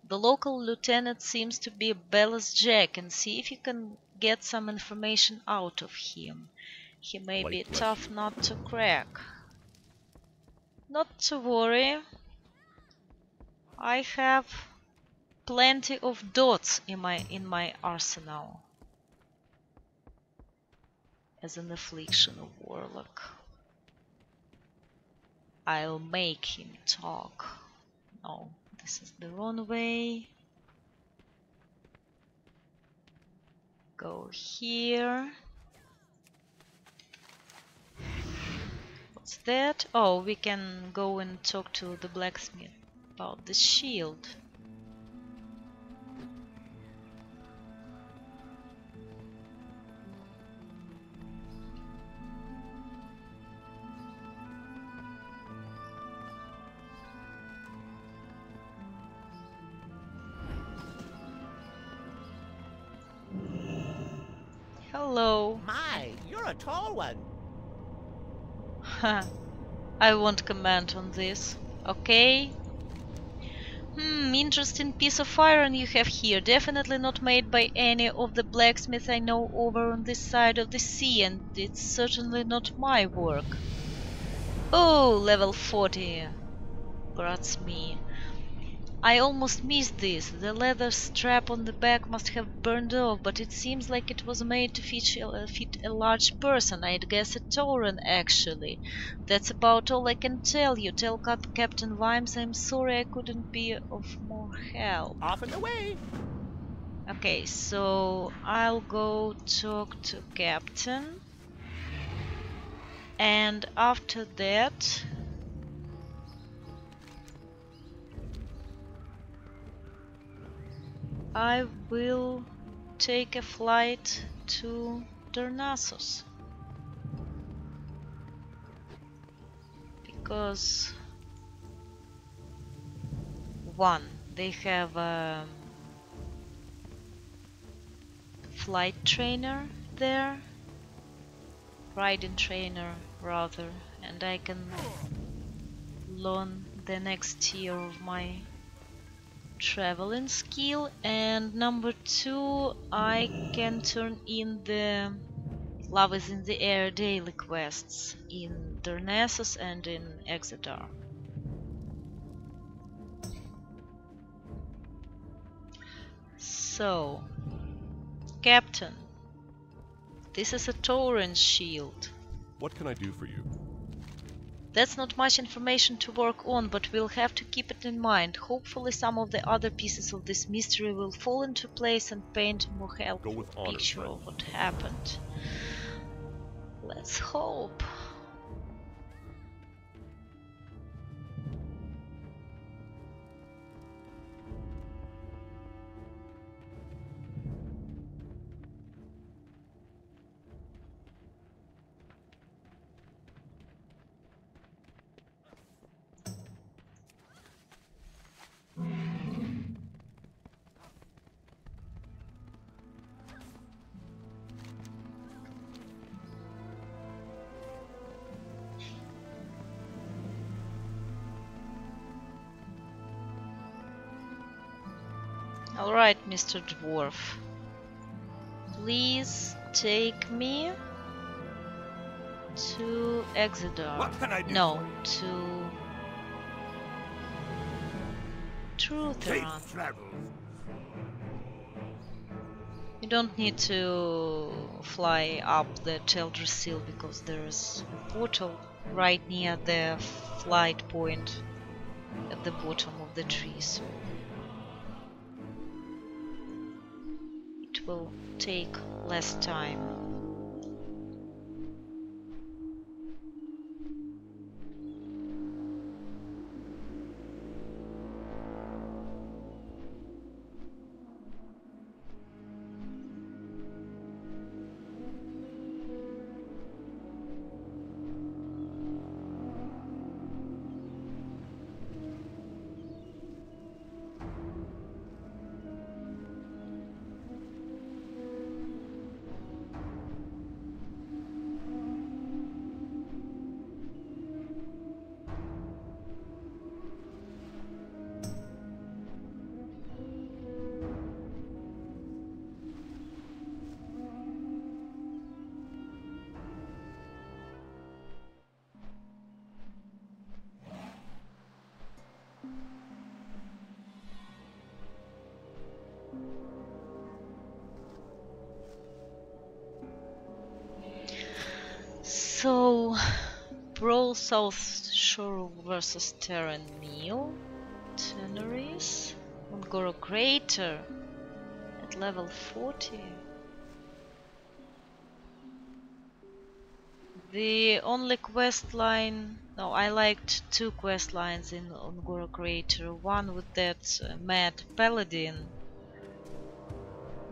The local lieutenant seems to be Bella's Jack, and see if you can get some information out of him. He may Light be bless tough you. not to crack. Not to worry. I have plenty of dots in my arsenal. As an affliction of Warlock. I'll make him talk. No, this is the wrong way. Go here. What's that? Oh, we can go and talk to the blacksmith about the shield. Hello. My, you're a tall one. I won't comment on this. Okay. Interesting piece of iron you have here. Definitely not made by any of the blacksmiths I know over on this side of the sea, and it's certainly not my work. Oh, level 40. Grats me. I almost missed this. The leather strap on the back must have burned off, but it seems like it was made to fit a large person. I'd guess a Tauren, actually. That's about all I can tell you. Tell Captain Vimes I'm sorry I couldn't be of more help. Off and away. Okay, so I'll go talk to Captain. And after that... I will take a flight to Darnassus. Because... one, they have a flight trainer there. Riding trainer, rather. And I can learn the next tier of my traveling skill, and number 2, I can turn in the Love is in the Air daily quests in Darnassus and in Exeter. So, Captain, this is a Tauren shield. What can I do for you? That's not much information to work on, but we'll have to keep it in mind. Hopefully some of the other pieces of this mystery will fall into place and paint a more helpful with honor, picture friend. of what happened. Let's hope. Alright, Mr. Dwarf. Please take me to Exodar. What can I do No, for to Trutheron. travels. You don't need to fly up the Teldrassil because there's a portal right near the flight point at the bottom of the tree, so it will take less time. So, Brawl South Shore versus Terran Meal, Teneris, Ungoro Crater at level 40. The only quest line, no, I liked two quest lines in Ungoro Crater. One with that mad paladin,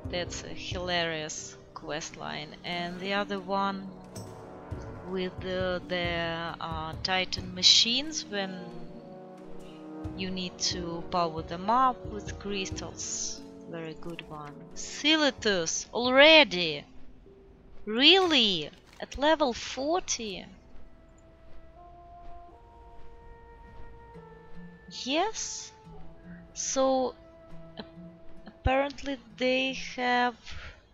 that's a hilarious quest line, and the other one with the Titan machines when you need to power them up with crystals. Very good one. Silithus already? Really? At level 40? Yes? So apparently they have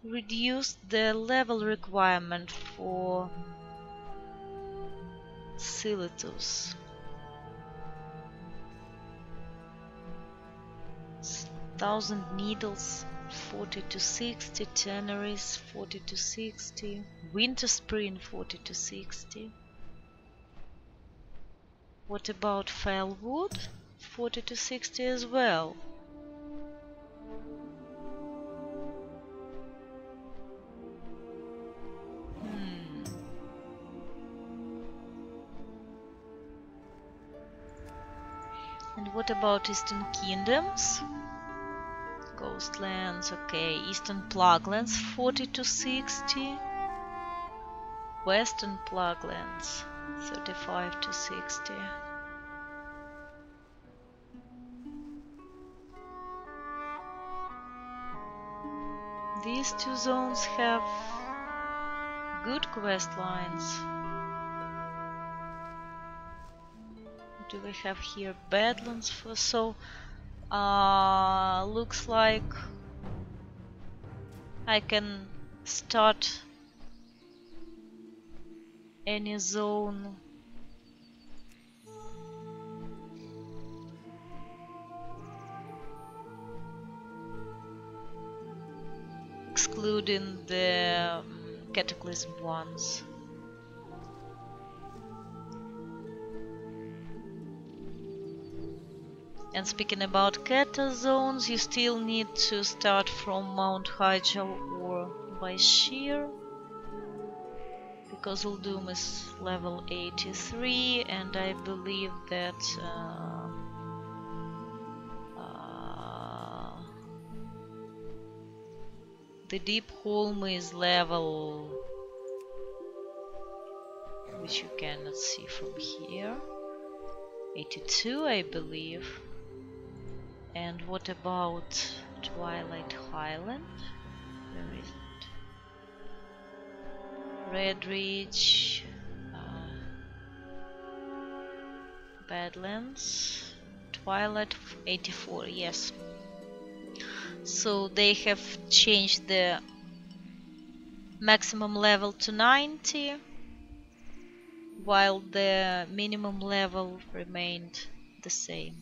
reduced the level requirement for Silithus. 1000 needles, 40 to 60, Teneris 40 to 60, Winter Spring 40 to 60. What about Felwood? 40 to 60 as well. And what about Eastern Kingdoms? Ghostlands, okay. Eastern Pluglands 40 to 60. Western Pluglands 35 to 60. These two zones have good quest lines. What do we have here? Badlands for so looks like I can start any zone excluding the Cataclysm ones. And speaking about kata zones, you still need to start from Mount Hyjal or by Sheer, because Uldum is level 83, and I believe that the Deep Holm is level, which you cannot see from here, 82 I believe. And what about Twilight Highland? Where is it? Red Ridge, Badlands, Twilight 84, yes. So they have changed the maximum level to 90, while the minimum level remained the same.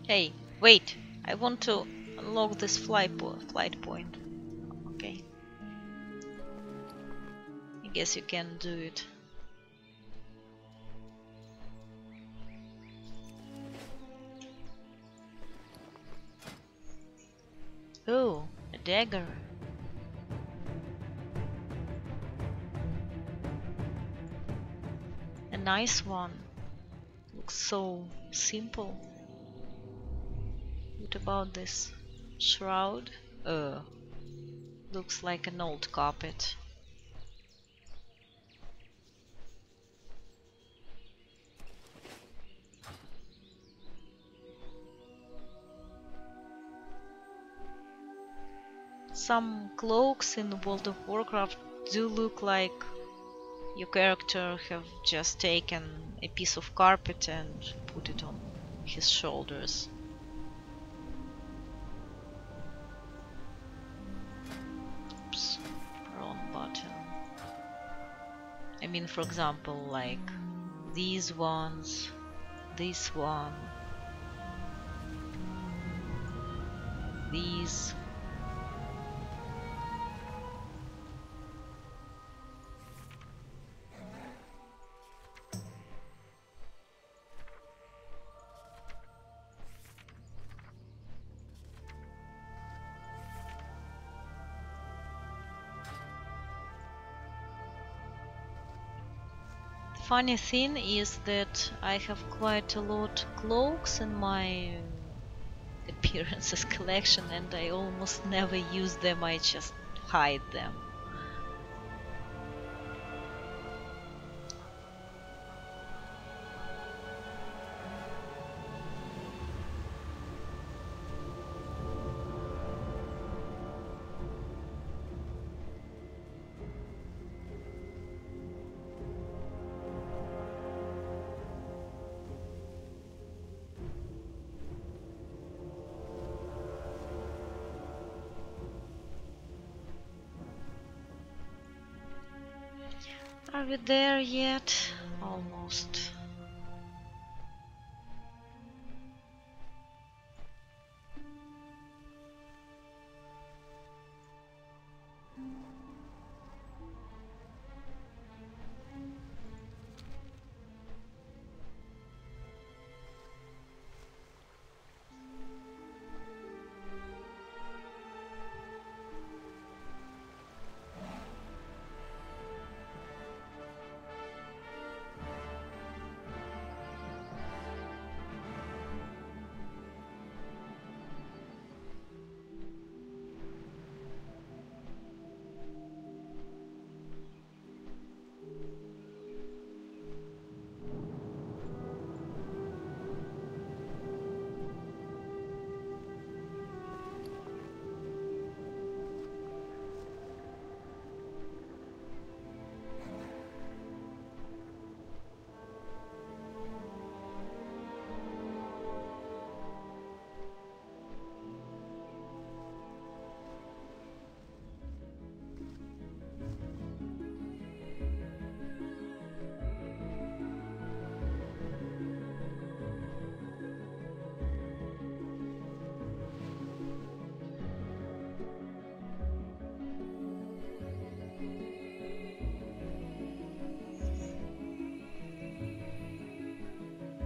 Hey, wait! I want to unlock this flight point. Okay. I guess you can do it. Oh, a dagger. A nice one. Looks so simple. What about this shroud? Looks like an old carpet. Some cloaks in World of Warcraft do look like your character have just taken a piece of carpet and put it on his shoulders. Oops, wrong button. I mean, for example, like these ones, this one, these. Funny thing is that I have quite a lot cloaks in my appearances collection, and I almost never use them, I just hide them. Are we there yet? Almost.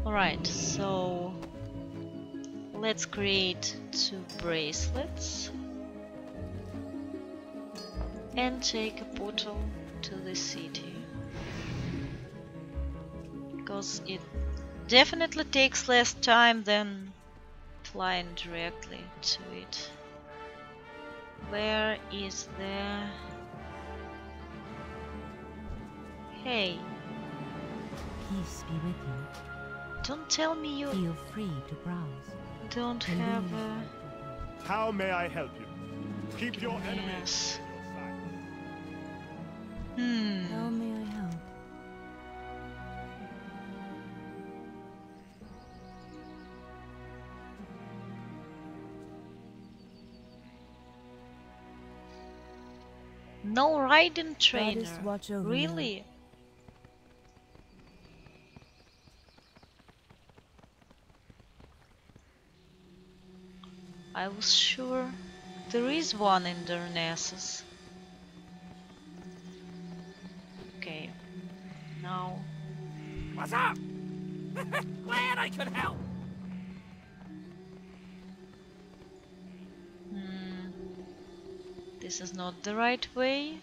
Alright, so let's create 2 bracelets and take a portal to the city, because it definitely takes less time than flying directly to it. Where is the... Hey, Peace be with you. don't tell me you Feel free to browse. don't have a... How may I help you? Keep your enemies. Yes. How Hmm. may I help? No riding Goddess trainer. watch over you. Really? I was sure there is one in Darnassus. Okay, now What's up? Glad I could help. this is not the right way.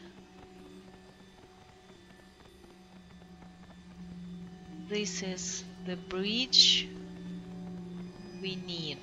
This is the bridge we need.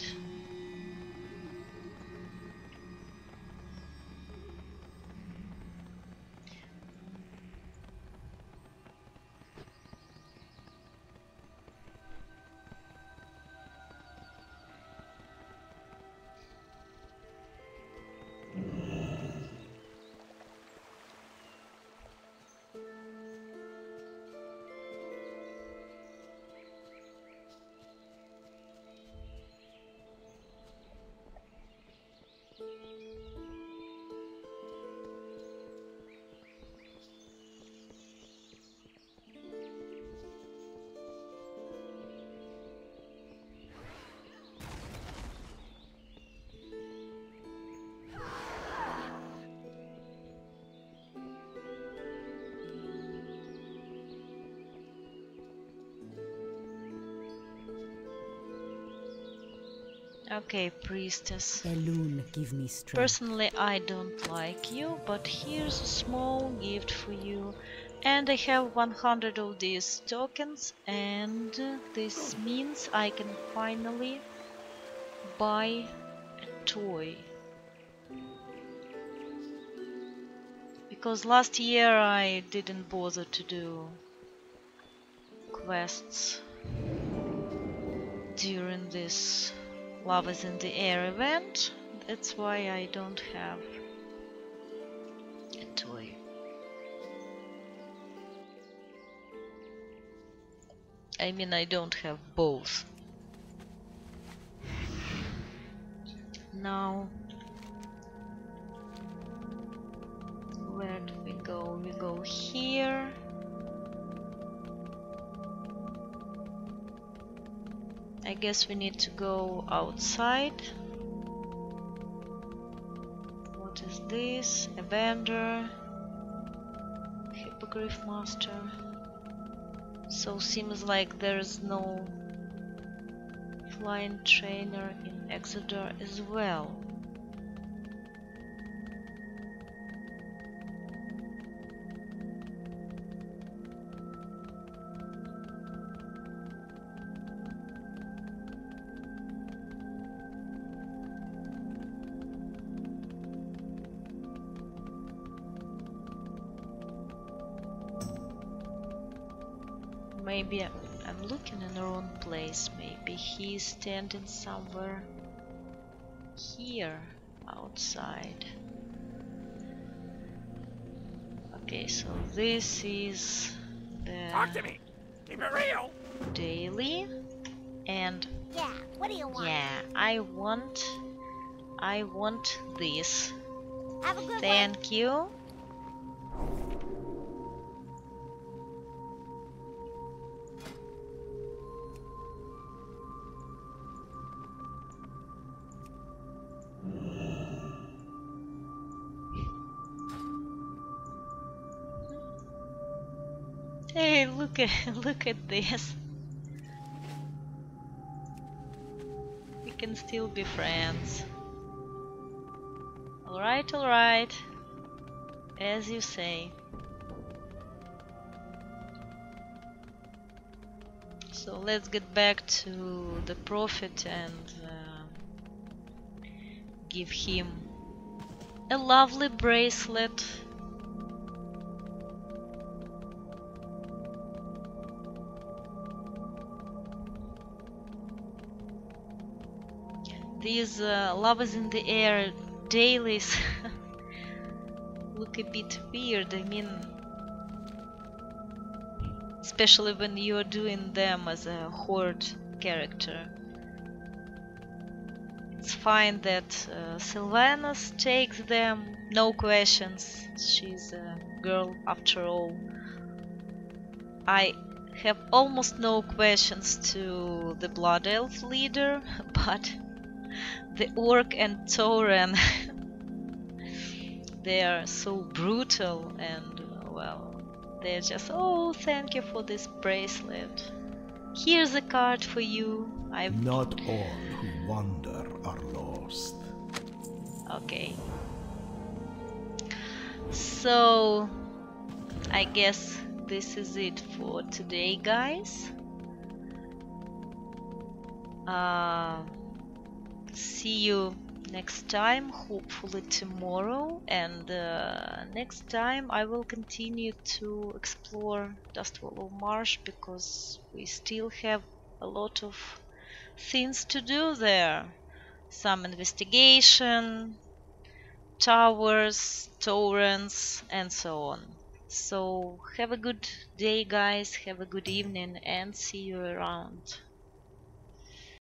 Okay, priestess. Elune give me strength. Personally, I don't like you, but here's a small gift for you. And I have 100 of these tokens, and this means I can finally buy a toy. Because last year I didn't bother to do quests during this Love is in the Air event. That's why I don't have a toy. I mean, I don't have both. Now, where do we go? We go here. I guess we need to go outside. What is this? A vendor. Hippogriff master. So seems like there's no flying trainer in Exeter as well. Maybe I'm looking in the wrong place. Maybe he's standing somewhere here outside. Okay, so this is the Talk to me. Keep it real. daily, and Yeah, what do you want? yeah, I want this. Have a good one. Thank you. Hey, look at look at this. can still be friends. Alright, alright. As you say. So let's get back to the prophet and give him a lovely bracelet. These lovers in the air dailies look a bit weird. I mean, especially when you're doing them as a Horde character. It's fine that Sylvanas takes them, no questions. She's a girl after all. I have almost no questions to the Blood Elf leader, but the Orc and Tauren, they are so brutal and, well, they're just, oh, thank you for this bracelet. Here's a card for you. Not all who wander are lost. Okay. So, I guess this is it for today, guys. See you next time, hopefully tomorrow, and next time I will continue to explore Dustwallow Marsh because we still have a lot of things to do there. Some investigation, towers, torrents, and so on. So have a good day, guys, have a good evening, and see you around.